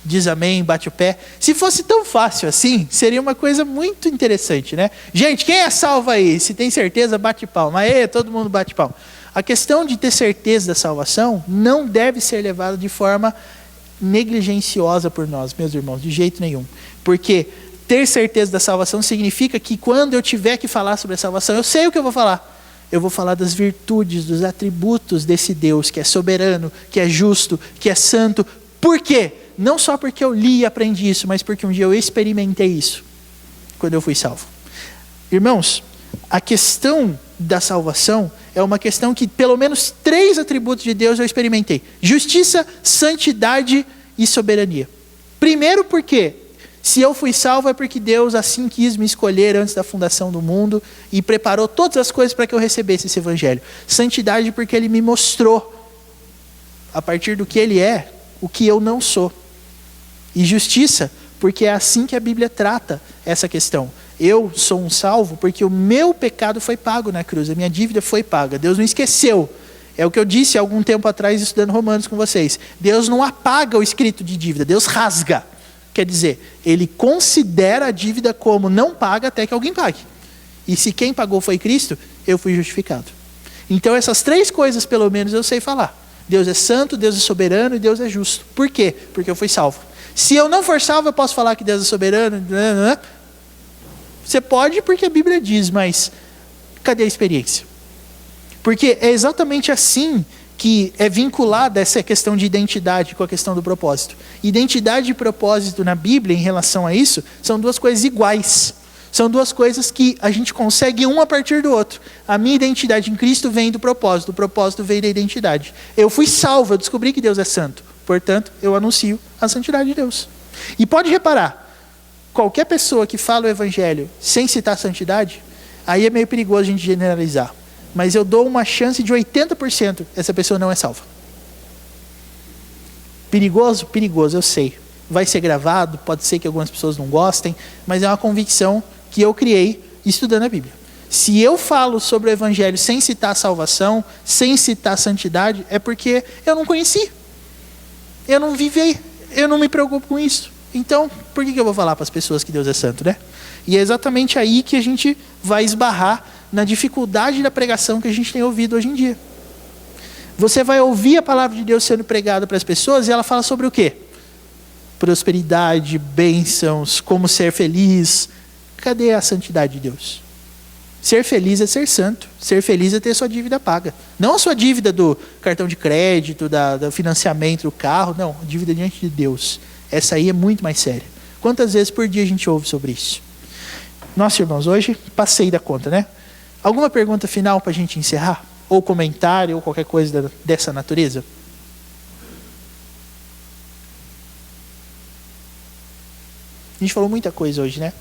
diz amém, bate o pé. Se fosse tão fácil assim, seria uma coisa muito interessante, né? Gente, quem é salvo aí? Se tem certeza, bate palma. Aê, todo mundo bate palma. A questão de ter certeza da salvação não deve ser levada de forma negligenciosa por nós, meus irmãos, de jeito nenhum. Porque ter certeza da salvação significa que quando eu tiver que falar sobre a salvação, eu sei o que eu vou falar. Eu vou falar das virtudes, dos atributos desse Deus que é soberano, que é justo, que é santo. Por quê? Não só porque eu li e aprendi isso, mas porque um dia eu experimentei isso, quando eu fui salvo. Irmãos, a questão da salvação é uma questão que pelo menos 3 atributos de Deus eu experimentei: justiça, santidade e soberania. Primeiro porque, se eu fui salvo é porque Deus assim quis me escolher antes da fundação do mundo e preparou todas as coisas para que eu recebesse esse evangelho. Santidade porque Ele me mostrou, a partir do que Ele é, o que eu não sou. E justiça porque é assim que a Bíblia trata essa questão. Eu sou um salvo porque o meu pecado foi pago na cruz, a minha dívida foi paga. Deus não esqueceu. É o que eu disse há algum tempo atrás estudando Romanos com vocês. Deus não apaga o escrito de dívida, Deus rasga. Quer dizer, Ele considera a dívida como não paga até que alguém pague. E se quem pagou foi Cristo, eu fui justificado. Então essas 3 coisas pelo menos eu sei falar. Deus é santo, Deus é soberano e Deus é justo. Por quê? Porque eu fui salvo. Se eu não for salvo, eu posso falar que Deus é soberano? Você pode porque a Bíblia diz, mas cadê a experiência? Porque é exatamente assim que é vinculada essa questão de identidade com a questão do propósito. Identidade e propósito na Bíblia, em relação a isso, são 2 coisas iguais. São 2 coisas que a gente consegue um a partir do outro. A minha identidade em Cristo vem do propósito, o propósito vem da identidade. Eu fui salvo, eu descobri que Deus é santo. Portanto, eu anuncio a santidade de Deus. E pode reparar, qualquer pessoa que fala o evangelho sem citar a santidade, aí é meio perigoso a gente generalizar. Mas eu dou uma chance de 80% essa pessoa não é salva. Perigoso? Perigoso, eu sei. Vai ser gravado, pode ser que algumas pessoas não gostem, mas é uma convicção que eu criei estudando a Bíblia. Se eu falo sobre o evangelho sem citar a salvação, sem citar a santidade, é porque eu não conheci. Eu não vivi, eu não me preocupo com isso. Então, por que eu vou falar para as pessoas que Deus é santo, né? E é exatamente aí que a gente vai esbarrar na dificuldade da pregação que a gente tem ouvido hoje em dia. Você vai ouvir a palavra de Deus sendo pregada para as pessoas e ela fala sobre o quê? Prosperidade, bênçãos, como ser feliz. Cadê a santidade de Deus? Ser feliz é ser santo. Ser feliz é ter sua dívida paga. Não a sua dívida do cartão de crédito, do financiamento do carro. Não, a dívida diante de Deus. Essa aí é muito mais séria. Quantas vezes por dia a gente ouve sobre isso? Nossa, irmãos, hoje passei da conta, né? Alguma pergunta final para a gente encerrar? Ou comentário, ou qualquer coisa dessa natureza? A gente falou muita coisa hoje, né?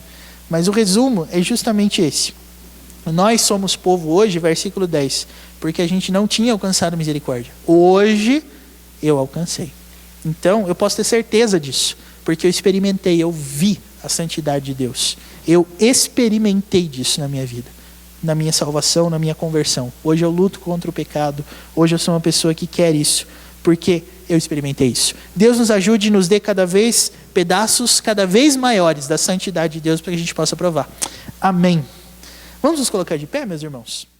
Mas o resumo é justamente esse. Nós somos povo hoje, versículo 10, porque a gente não tinha alcançado misericórdia. Hoje eu alcancei. Então, eu posso ter certeza disso, porque eu experimentei, eu vi a santidade de Deus. Eu experimentei disso na minha vida, na minha salvação, na minha conversão. Hoje eu luto contra o pecado, hoje eu sou uma pessoa que quer isso, porque eu experimentei isso. Deus nos ajude e nos dê cada vez pedaços cada vez maiores da santidade de Deus para que a gente possa provar. Amém. Vamos nos colocar de pé, meus irmãos?